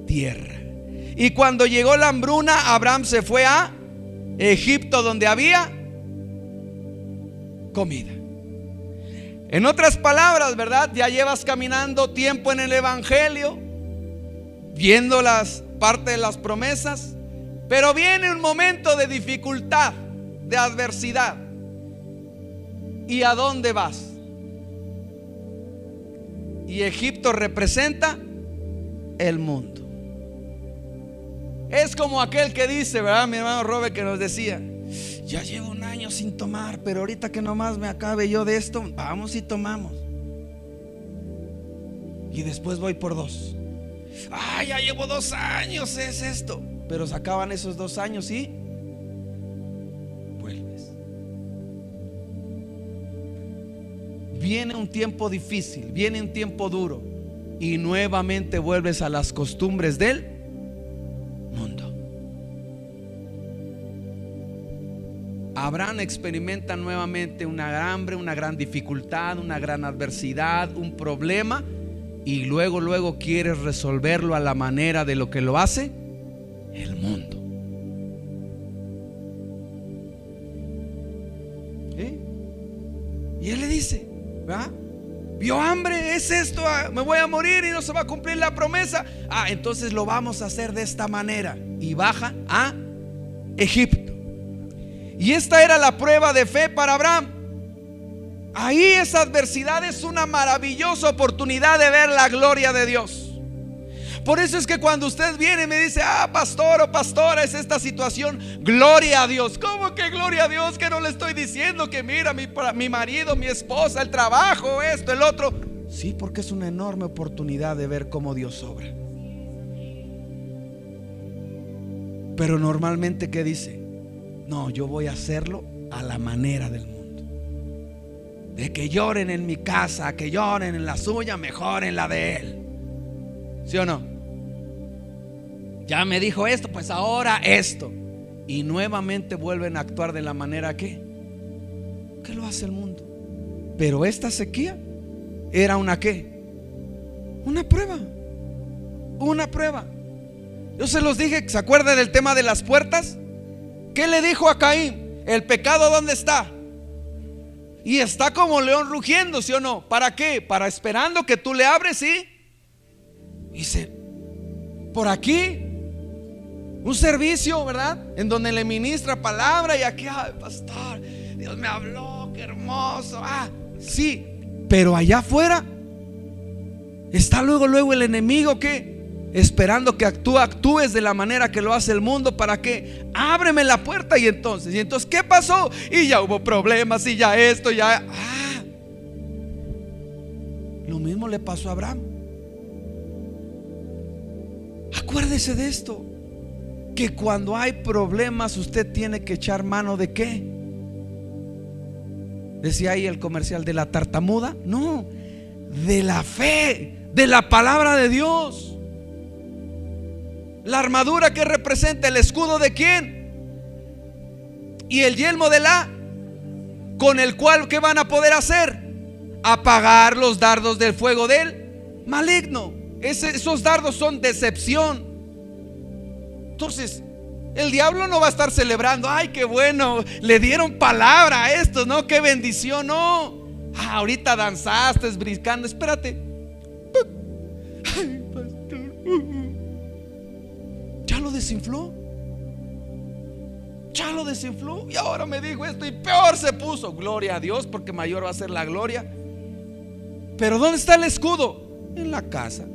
tierra. Y cuando llegó la hambruna, Abraham se fue a Egipto, donde había comida. En otras palabras, ¿verdad? Ya llevas caminando tiempo en el evangelio, viendo las partes de las promesas, pero viene un momento de dificultad, de adversidad. ¿Y a dónde vas? Y Egipto representa el mundo. Es como aquel que dice, ¿verdad? Mi hermano Robert, que nos decía: ya llevo un año sin tomar, pero ahorita que nomás me acabe yo de esto, vamos y tomamos. Y después voy por 2. Ya llevo 2 años, es esto. Pero se acaban esos 2 años y vuelves. Viene un tiempo difícil, viene un tiempo duro, y nuevamente vuelves a las costumbres del mundo. Abraham experimenta nuevamente una gran hambre, una gran dificultad, una gran adversidad, un problema, y luego quieres resolverlo a la manera de lo que lo hace el mundo. Y él le dice, ¿verdad? Vio hambre, es esto, me voy a morir y no se va a cumplir la promesa. Entonces lo vamos a hacer de esta manera. Y baja a Egipto. Y esta era la prueba de fe para Abraham. Ahí esa adversidad es una maravillosa oportunidad de ver la gloria de Dios. Por eso es que cuando usted viene y me dice: pastor o pastora, es esta situación, gloria a Dios. ¿Cómo que gloria a Dios? Que no le estoy diciendo que mira mi marido, mi esposa, el trabajo, esto, el otro. Sí, porque es una enorme oportunidad de ver cómo Dios obra. Pero normalmente, ¿qué dice? No, yo voy a hacerlo a la manera del mundo. De que lloren en mi casa, que lloren en la suya, mejor en la de él. ¿Sí o no? Ya me dijo esto, pues ahora esto. Y nuevamente vuelven a actuar de la manera que lo hace el mundo. Pero esta sequía era una ¿qué? Una prueba. Una prueba. Yo se los dije, ¿se acuerda del tema de las puertas? ¿Qué le dijo a Caín? ¿El pecado dónde está? Y está como león rugiendo, ¿sí o no? ¿Para qué? Para esperando que tú le abres, ¿sí? Dice, por aquí un servicio, ¿verdad? En donde le ministra palabra. Y aquí, pastor, Dios me habló, qué hermoso. Sí, pero allá afuera está luego el enemigo que esperando que actúes de la manera que lo hace el mundo. ¿Para qué? Ábreme la puerta. Y entonces ¿qué pasó? Y ya hubo problemas, y ya esto, ya. Lo mismo le pasó a Abraham. Acuérdese de esto, que cuando hay problemas usted tiene que echar mano ¿de qué? Decía ahí el comercial, de la tartamuda. No, de la fe, de la palabra de Dios. La armadura que representa el escudo de quién, y el yelmo de la, con el cual ¿qué van a poder hacer? Apagar los dardos del fuego del maligno. Esos dardos son decepción. Entonces el diablo no va a estar celebrando, ay, qué bueno, le dieron palabra a estos, no, qué bendición, no. Ahorita danzaste, brincando, espérate. Ay, pastor, ya lo desinfló. Ya lo desinfló. Y ahora me dijo esto y peor se puso. Gloria a Dios, porque mayor va a ser la gloria. Pero ¿dónde está el escudo? En la casa.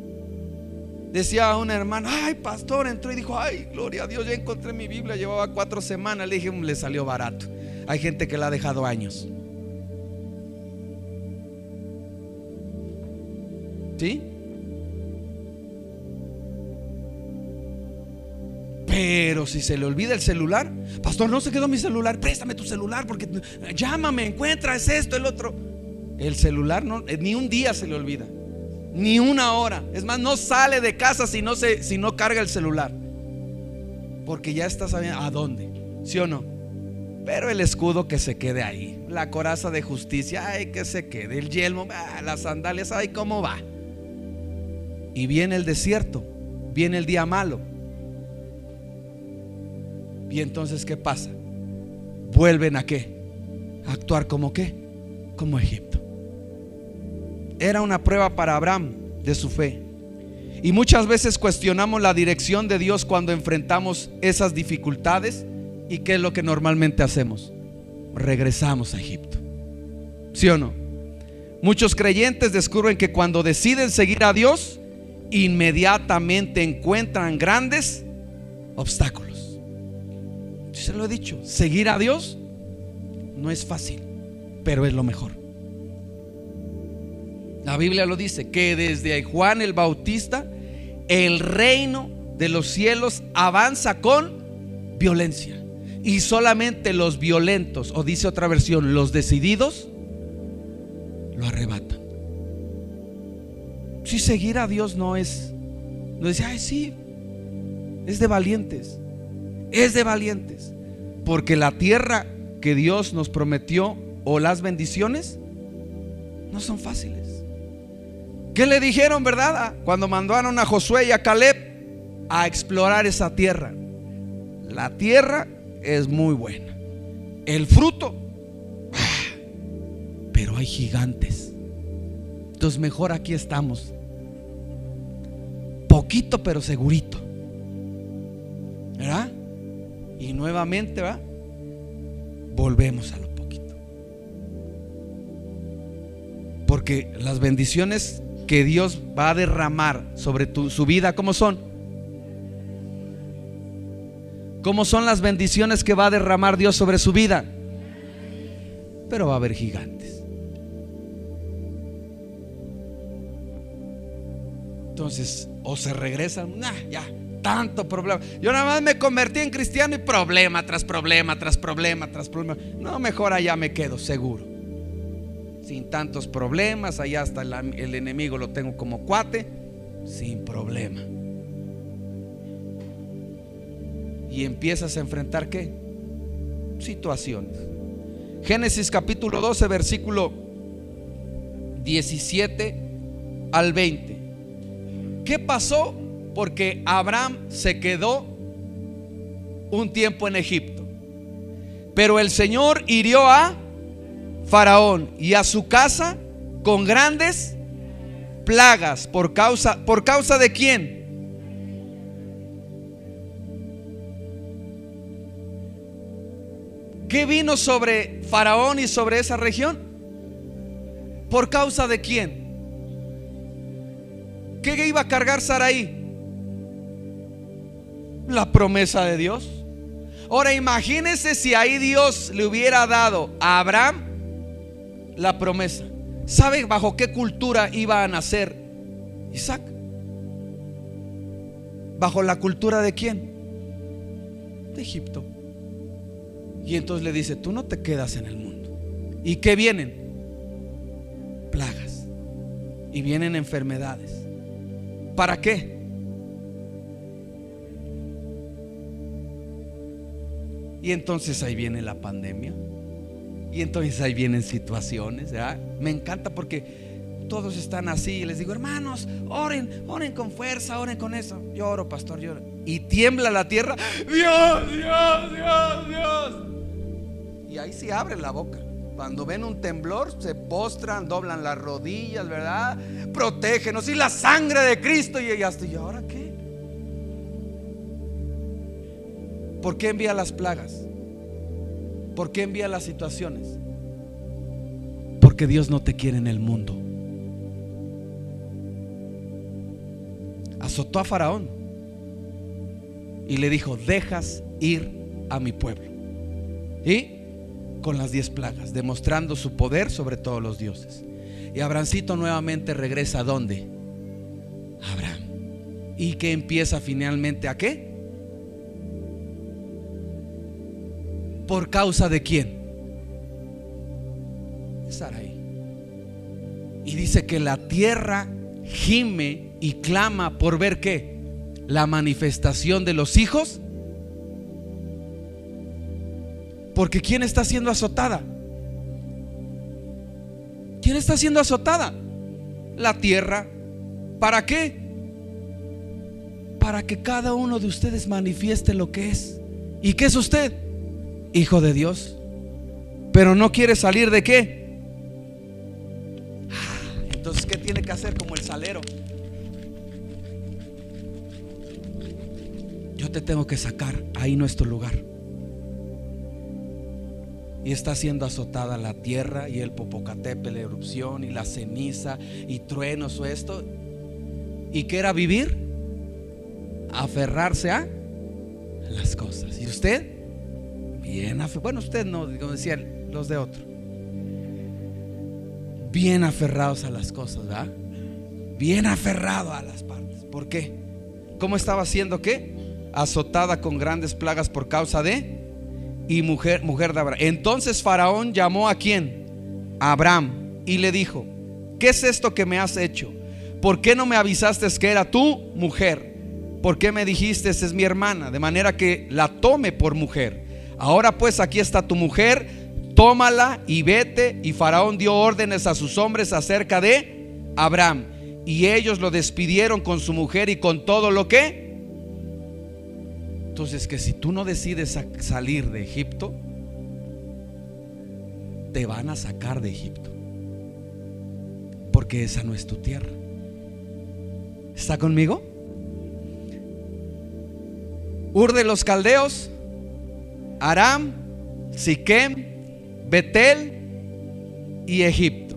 Decía una hermana, ay, pastor, entró y dijo, ay, gloria a Dios, ya encontré mi Biblia. Llevaba 4 semanas. Le dije, le salió barato. Hay gente que la ha dejado años. ¿Sí? Pero si se le olvida el celular, pastor, no se quedó mi celular, préstame tu celular, porque llámame, encuentra, es esto, el otro. El celular no, ni un día se le olvida, ni una hora. Es más, no sale de casa si no carga el celular, porque ya está sabiendo a dónde, ¿sí o no? Pero el escudo que se quede ahí, la coraza de justicia, ay, que se quede, el yelmo, las sandalias, ay, cómo va. Y viene el desierto, viene el día malo. Y entonces ¿qué pasa? Vuelven a ¿qué? A actuar como ¿qué? Como Egipto. Era una prueba para Abraham de su fe. Y muchas veces cuestionamos la dirección de Dios cuando enfrentamos esas dificultades. ¿Y qué es lo que normalmente hacemos? Regresamos a Egipto, ¿sí o no? Muchos creyentes descubren que cuando deciden seguir a Dios, inmediatamente encuentran grandes obstáculos. Yo se lo he dicho, seguir a Dios no es fácil, pero es lo mejor. La Biblia lo dice, que desde Juan el Bautista el reino de los cielos avanza con violencia, y solamente los violentos, o dice otra versión, los decididos, lo arrebatan. Si seguir a Dios no dice, ay, sí, es de valientes. Es de valientes, porque la tierra que Dios nos prometió, o las bendiciones, no son fáciles. ¿Qué le dijeron, verdad? Cuando mandaron a Josué y a Caleb a explorar esa tierra. La tierra es muy buena, el fruto, pero hay gigantes. Entonces mejor aquí estamos, poquito pero segurito, ¿verdad? Y nuevamente volvemos a lo poquito, porque las bendiciones que Dios va a derramar sobre su vida, ¿cómo son? ¿Cómo son las bendiciones que va a derramar Dios sobre su vida? Pero va a haber gigantes. Entonces, o se regresan, ya, tanto problema. Yo nada más me convertí en cristiano y problema tras problema, tras problema, tras problema. No, mejor allá me quedo seguro, sin tantos problemas. Allá hasta el enemigo lo tengo como cuate, sin problema. Y empiezas a enfrentar ¿qué? Situaciones. Génesis capítulo 12, versículo 17 al 20. ¿Qué pasó? Porque Abraham se quedó un tiempo en Egipto, pero el Señor hirió a Faraón y a su casa con grandes plagas. ¿Por causa de quién? ¿Qué vino sobre Faraón y sobre esa región? ¿Por causa de quién? ¿Qué iba a cargar Saraí? la promesa de Dios. Ahora imagínense si ahí Dios le hubiera dado a Abraham la promesa. ¿Sabe bajo qué cultura iba a nacer Isaac? ¿Bajo la cultura de quién? De Egipto. Y entonces le dice: tú no te quedas en el mundo. ¿Y qué vienen? Plagas. Y vienen enfermedades. ¿Para qué? Y entonces ahí viene la pandemia. Y entonces ahí vienen situaciones, ¿verdad? Me encanta porque todos están así. Y les digo: hermanos, oren con fuerza, oren con eso. Yo oro, pastor, yo oro. Y tiembla la tierra. Dios, Dios, Dios, Dios. Y ahí sí abren la boca. Cuando ven un temblor se postran, doblan las rodillas, ¿verdad? Protégenos, y la sangre de Cristo. Y hasta, ¿y ahora qué? ¿Por qué envía las plagas? ¿Por qué envía las situaciones? Porque Dios no te quiere en el mundo. Azotó a Faraón y le dijo: dejas ir a mi pueblo. Y con las 10 plagas, demostrando su poder sobre todos los dioses. Y Abrahamcito nuevamente regresa ¿a dónde? A Abraham. ¿Y que empieza finalmente a qué? ¿Por causa de quién? Sarai. Y dice que la tierra gime y clama por ver ¿qué? La manifestación de los hijos. Porque ¿quién está siendo azotada? ¿Quién está siendo azotada? La tierra. ¿Para qué? Para que cada uno de ustedes manifieste lo que es. ¿Y qué es usted? Hijo de Dios. Pero no quiere salir de qué. Entonces, ¿qué tiene que hacer? Como el salero. Yo te tengo que sacar. Ahí no es tu lugar. Y está siendo azotada la tierra y el Popocatépetl, la erupción y la ceniza y truenos o esto. ¿Y qué era vivir? Aferrarse a las cosas. ¿Y usted? Bien bueno, usted no, como decían los de otro. Bien aferrados a las cosas, ¿verdad? Bien aferrado a las partes. ¿Por qué? ¿Cómo estaba siendo qué? Azotada con grandes plagas por causa de y mujer de Abraham. Entonces Faraón llamó ¿a quién? A Abraham y le dijo: ¿qué es esto que me has hecho? ¿Por qué no me avisaste que era tu mujer? ¿Por qué me dijiste es mi hermana? De manera que la tome por mujer. Ahora pues aquí está tu mujer, tómala y vete. Y Faraón dio órdenes a sus hombres acerca de Abraham, y ellos lo despidieron con su mujer y con todo lo que. Entonces, que si tú no decides salir de Egipto, te van a sacar de Egipto, porque esa no es tu tierra. ¿Está conmigo? Ur de los Caldeos, Aram, Siquem, Betel y Egipto.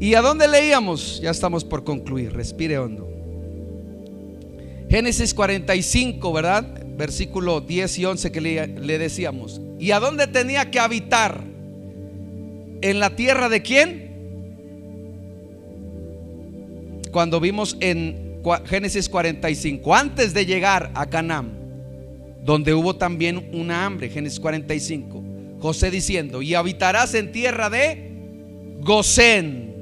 ¿Y a dónde leíamos? Ya estamos por concluir, respire hondo. Génesis 45, ¿verdad? Versículo 10 y 11 que le decíamos. ¿Y a dónde tenía que habitar? ¿En la tierra de quién? Cuando vimos en Génesis 45, antes de llegar a Canaán, donde hubo también una hambre. Génesis 45, José diciendo: y habitarás en tierra de Gosén,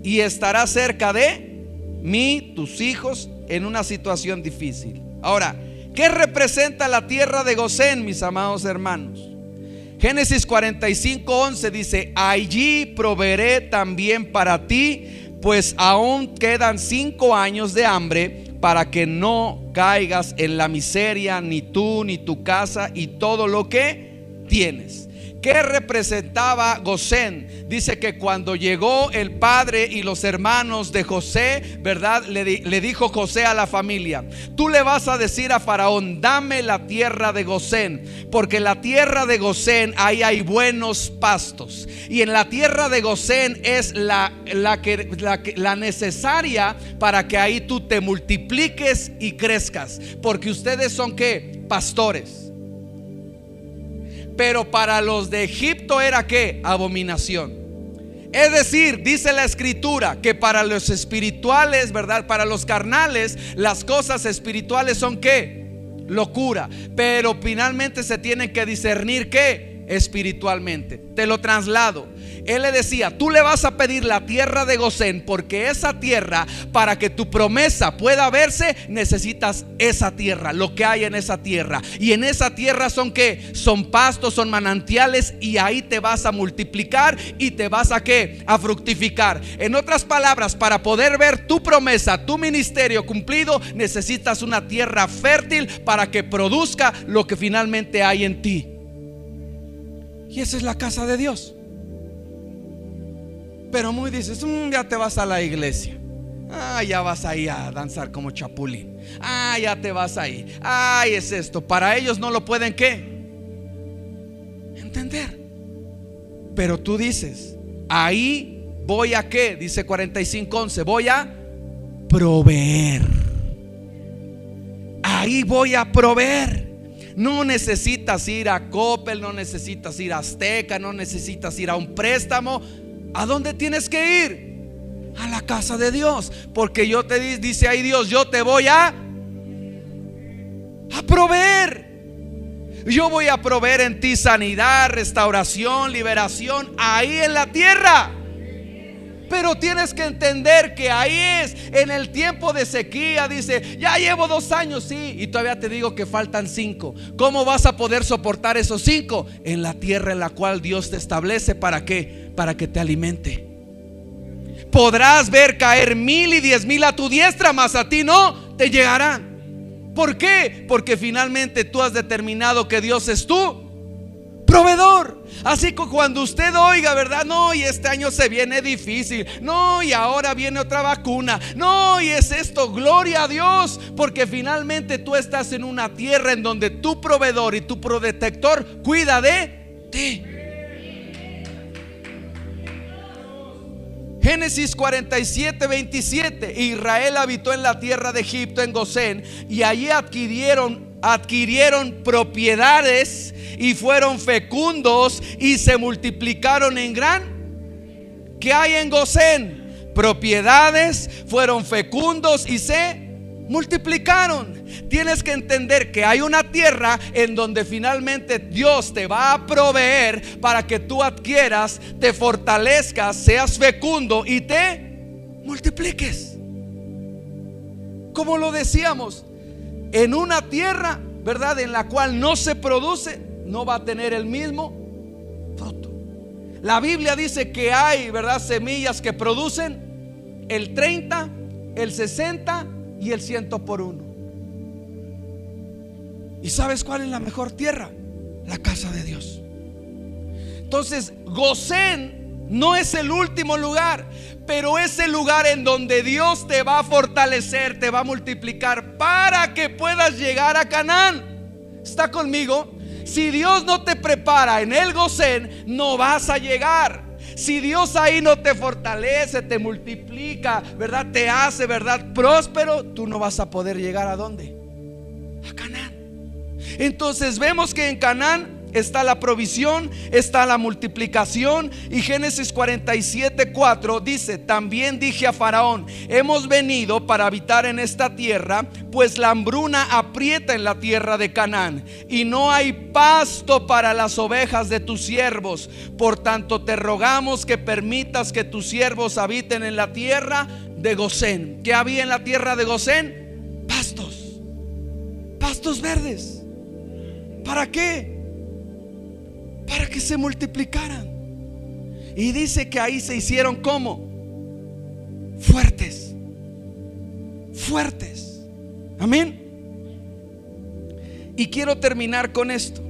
y estarás cerca de mí, tus hijos, en una situación difícil. Ahora, ¿qué representa la tierra de Gosén, mis amados hermanos? Génesis 45, 11 dice: allí proveeré también para ti, pues aún quedan 5 años de hambre, para que no caigas en la miseria, ni tú, ni tu casa, y todo lo que tienes. ¿Qué representaba Gosén? Dice que cuando llegó el padre y los hermanos de José, ¿verdad? Le dijo José a la familia: tú le vas a decir a Faraón, dame la tierra de Gosén, porque la tierra de Gosén, ahí hay buenos pastos. Y en la tierra de Gosén es la necesaria para que ahí tú te multipliques y crezcas, porque ustedes son ¿qué? Pastores. Pero para los de Egipto era ¿qué? Abominación. Es decir, dice la escritura que para los espirituales, ¿verdad? Para los carnales, las cosas espirituales son ¿qué? Locura. Pero finalmente se tienen que discernir ¿qué? Espiritualmente. Te lo traslado. Él le decía: tú le vas a pedir la tierra de Gosén, porque esa tierra, para que tu promesa pueda verse, necesitas esa tierra, lo que hay en esa tierra. Y en esa tierra son ¿qué? Son pastos, son manantiales, y ahí te vas a multiplicar y te vas a ¿qué? A fructificar. En otras palabras, para poder ver tu promesa, tu ministerio cumplido, necesitas una tierra fértil para que produzca lo que finalmente hay en ti. Y esa es la casa de Dios. Pero muy dices, ya te vas a la iglesia, ya vas ahí a danzar como chapulín, ya te vas ahí, es esto. Para ellos no lo pueden ¿qué? Entender. Pero tú dices, ahí voy a ¿qué? Dice 45:11, voy a proveer. Ahí voy a proveer. No necesitas ir a Coppel, no necesitas ir a Azteca, no necesitas ir a un préstamo. ¿A dónde tienes que ir? A la casa de Dios. Porque yo te dice ahí Dios, yo te voy a proveer. Yo voy a proveer en ti sanidad, restauración, liberación, ahí en la tierra. Pero tienes que entender que ahí es en el tiempo de sequía. Dice, ya llevo 2 años, sí, y todavía te digo que faltan 5. ¿Cómo vas a poder soportar esos 5? En la tierra en la cual Dios te establece. ¿Para qué? Para que te alimente. Podrás ver caer 1000 y 10,000 a tu diestra, mas a ti no te llegarán. ¿Por qué? Porque finalmente tú has determinado que Dios es tu proveedor. Así que cuando usted oiga, ¿verdad? No, y este año se viene difícil. No, y ahora viene otra vacuna. No, y es esto. Gloria a Dios, porque finalmente tú estás en una tierra en donde tu proveedor y tu protector cuida de ti. Génesis 47:27. Israel habitó en la tierra de Egipto, en Gosén, y allí adquirieron propiedades y fueron fecundos y se multiplicaron en gran. ¿Qué hay en Gosén? Propiedades, fueron fecundos y se multiplicaron. Tienes que entender que hay una tierra en donde finalmente Dios te va a proveer para que tú adquieras, te fortalezcas, seas fecundo y te multipliques. Como lo decíamos, en una tierra, ¿verdad?, en la cual no se produce, no va a tener el mismo fruto. La Biblia dice que hay, ¿verdad?, semillas que producen el 30, el 60 y el 100 por 1. ¿Y sabes cuál es la mejor tierra? La casa de Dios. Entonces, Gosén no es el último lugar, pero es el lugar en donde Dios te va a fortalecer, te va a multiplicar para que puedas llegar a Canaán. ¿Está conmigo? Si Dios no te prepara en el Gosén, no vas a llegar. Si Dios ahí no te fortalece, te multiplica, ¿verdad?, te hace, ¿verdad?, próspero, tú no vas a poder llegar ¿a dónde? A Canaán. Entonces vemos que en Canaán está la provisión, está la multiplicación. Y Génesis 47:4 dice: también dije a Faraón, hemos venido para habitar en esta tierra, pues la hambruna aprieta en la tierra de Canaán, y no hay pasto para las ovejas de tus siervos. Por tanto te rogamos que permitas que tus siervos habiten en la tierra de Gosén. ¿Qué había en la tierra de Gosén? Pastos verdes. ¿Para qué? Para que se multiplicaran. Y dice que ahí se hicieron ¿cómo? Fuertes. Amén. Y quiero terminar con esto.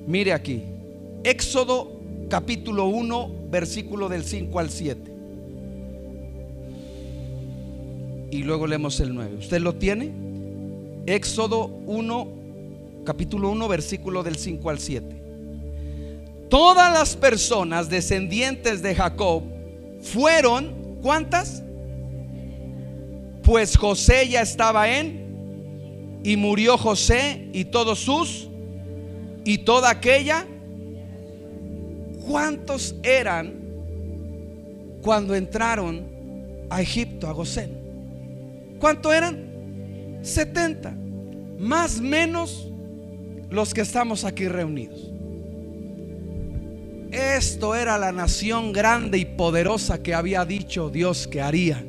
Mire aquí, Éxodo capítulo 1, versículo del 5 al 7. Y luego leemos el 9. ¿Usted lo tiene? Éxodo 1, capítulo 1, versículo del 5 al 7. Todas las personas descendientes de Jacob fueron, ¿cuántas? Pues José ya estaba y murió José y todos sus y toda aquella. ¿Cuántos eran cuando entraron a Egipto, a Gosén? ¿Cuántos eran? 70. Más o menos los que estamos aquí reunidos. Esto era la nación grande y poderosa que había dicho Dios que haría.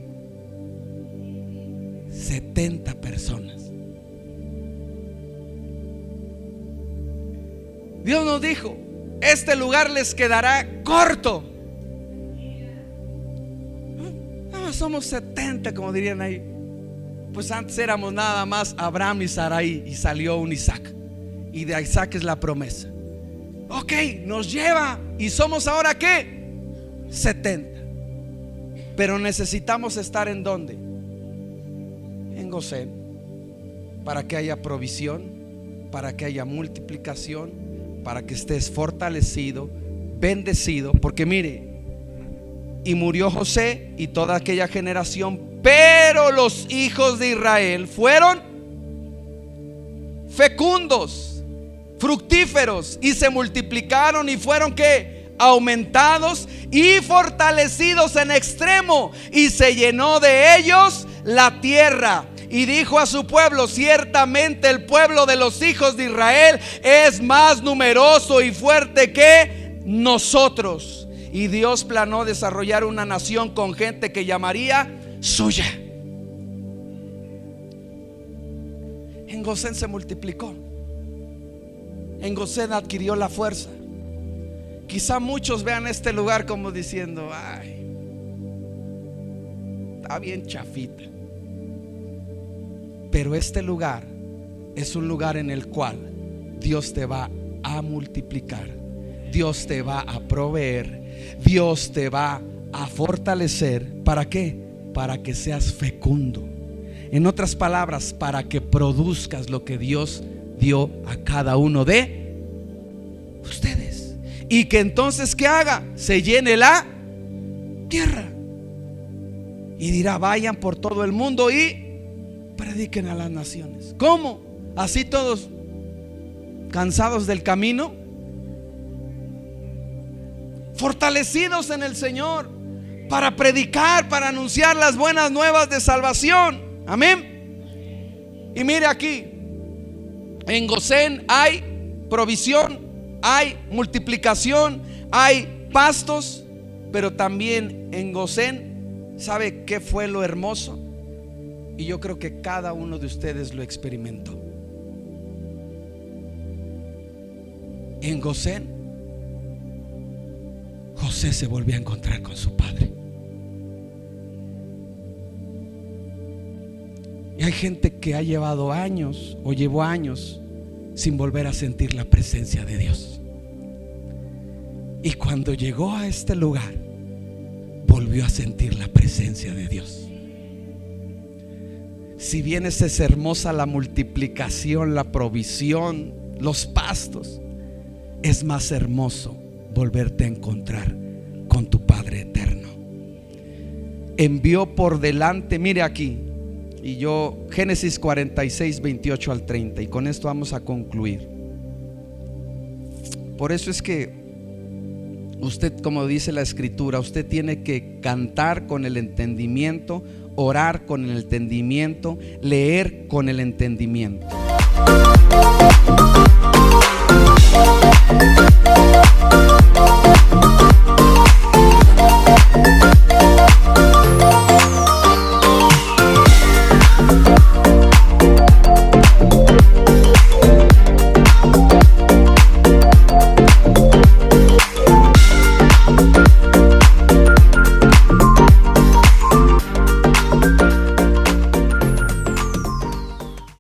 70 personas. Dios nos dijo: este lugar les quedará corto. No, somos 70, como dirían ahí. Pues antes éramos nada más Abraham y Sarai, y salió un Isaac, y de Isaac es la promesa. Ok, nos lleva, y somos ahora ¿qué? 70. Pero necesitamos estar ¿en dónde? En Gosén, para que haya provisión, para que haya multiplicación, para que estés fortalecido, bendecido. Porque mire, y murió José y toda aquella generación, pero los hijos de Israel fueron fecundos, fructíferos, y se multiplicaron y fueron ¿qué? Aumentados y fortalecidos en extremo, y se llenó de ellos la tierra. Y dijo a su pueblo: ciertamente el pueblo de los hijos de Israel es más numeroso y fuerte que nosotros. Y Dios planeó desarrollar una nación con gente que llamaría suya. En Gosén se multiplicó. En Gosén adquirió la fuerza. Quizá muchos vean este lugar como diciendo: ay, está bien chafita. Pero este lugar es un lugar en el cual Dios te va a multiplicar, Dios te va a proveer, Dios te va a fortalecer. ¿Para qué? Para que seas fecundo. En otras palabras, para que produzcas lo que Dios dio a cada uno de ustedes. Y que entonces ¿qué haga? Se llene la tierra. Y dirá: vayan por todo el mundo y prediquen a las naciones. ¿Cómo? Así todos cansados del camino, fortalecidos en el Señor, para predicar, para anunciar las buenas nuevas de salvación. Amén. Y mire aquí, en Gosén hay provisión, hay multiplicación, hay pastos. Pero también en Gosén, ¿sabe qué fue lo hermoso? Y yo creo que cada uno de ustedes lo experimentó. En Gosén, José se volvió a encontrar con su padre. Y hay gente que ha llevado años o llevó años sin volver a sentir la presencia de Dios. Y cuando llegó a este lugar, volvió a sentir la presencia de Dios. Si bien es hermosa la multiplicación, la provisión, los pastos, es más hermoso volverte a encontrar con tu Padre eterno. Envió por delante, mire aquí, y yo, Génesis 46, 28 al 30, y con esto vamos a concluir. Por eso es que usted, como dice la escritura, usted tiene que cantar con el entendimiento, orar con el entendimiento, leer con el entendimiento.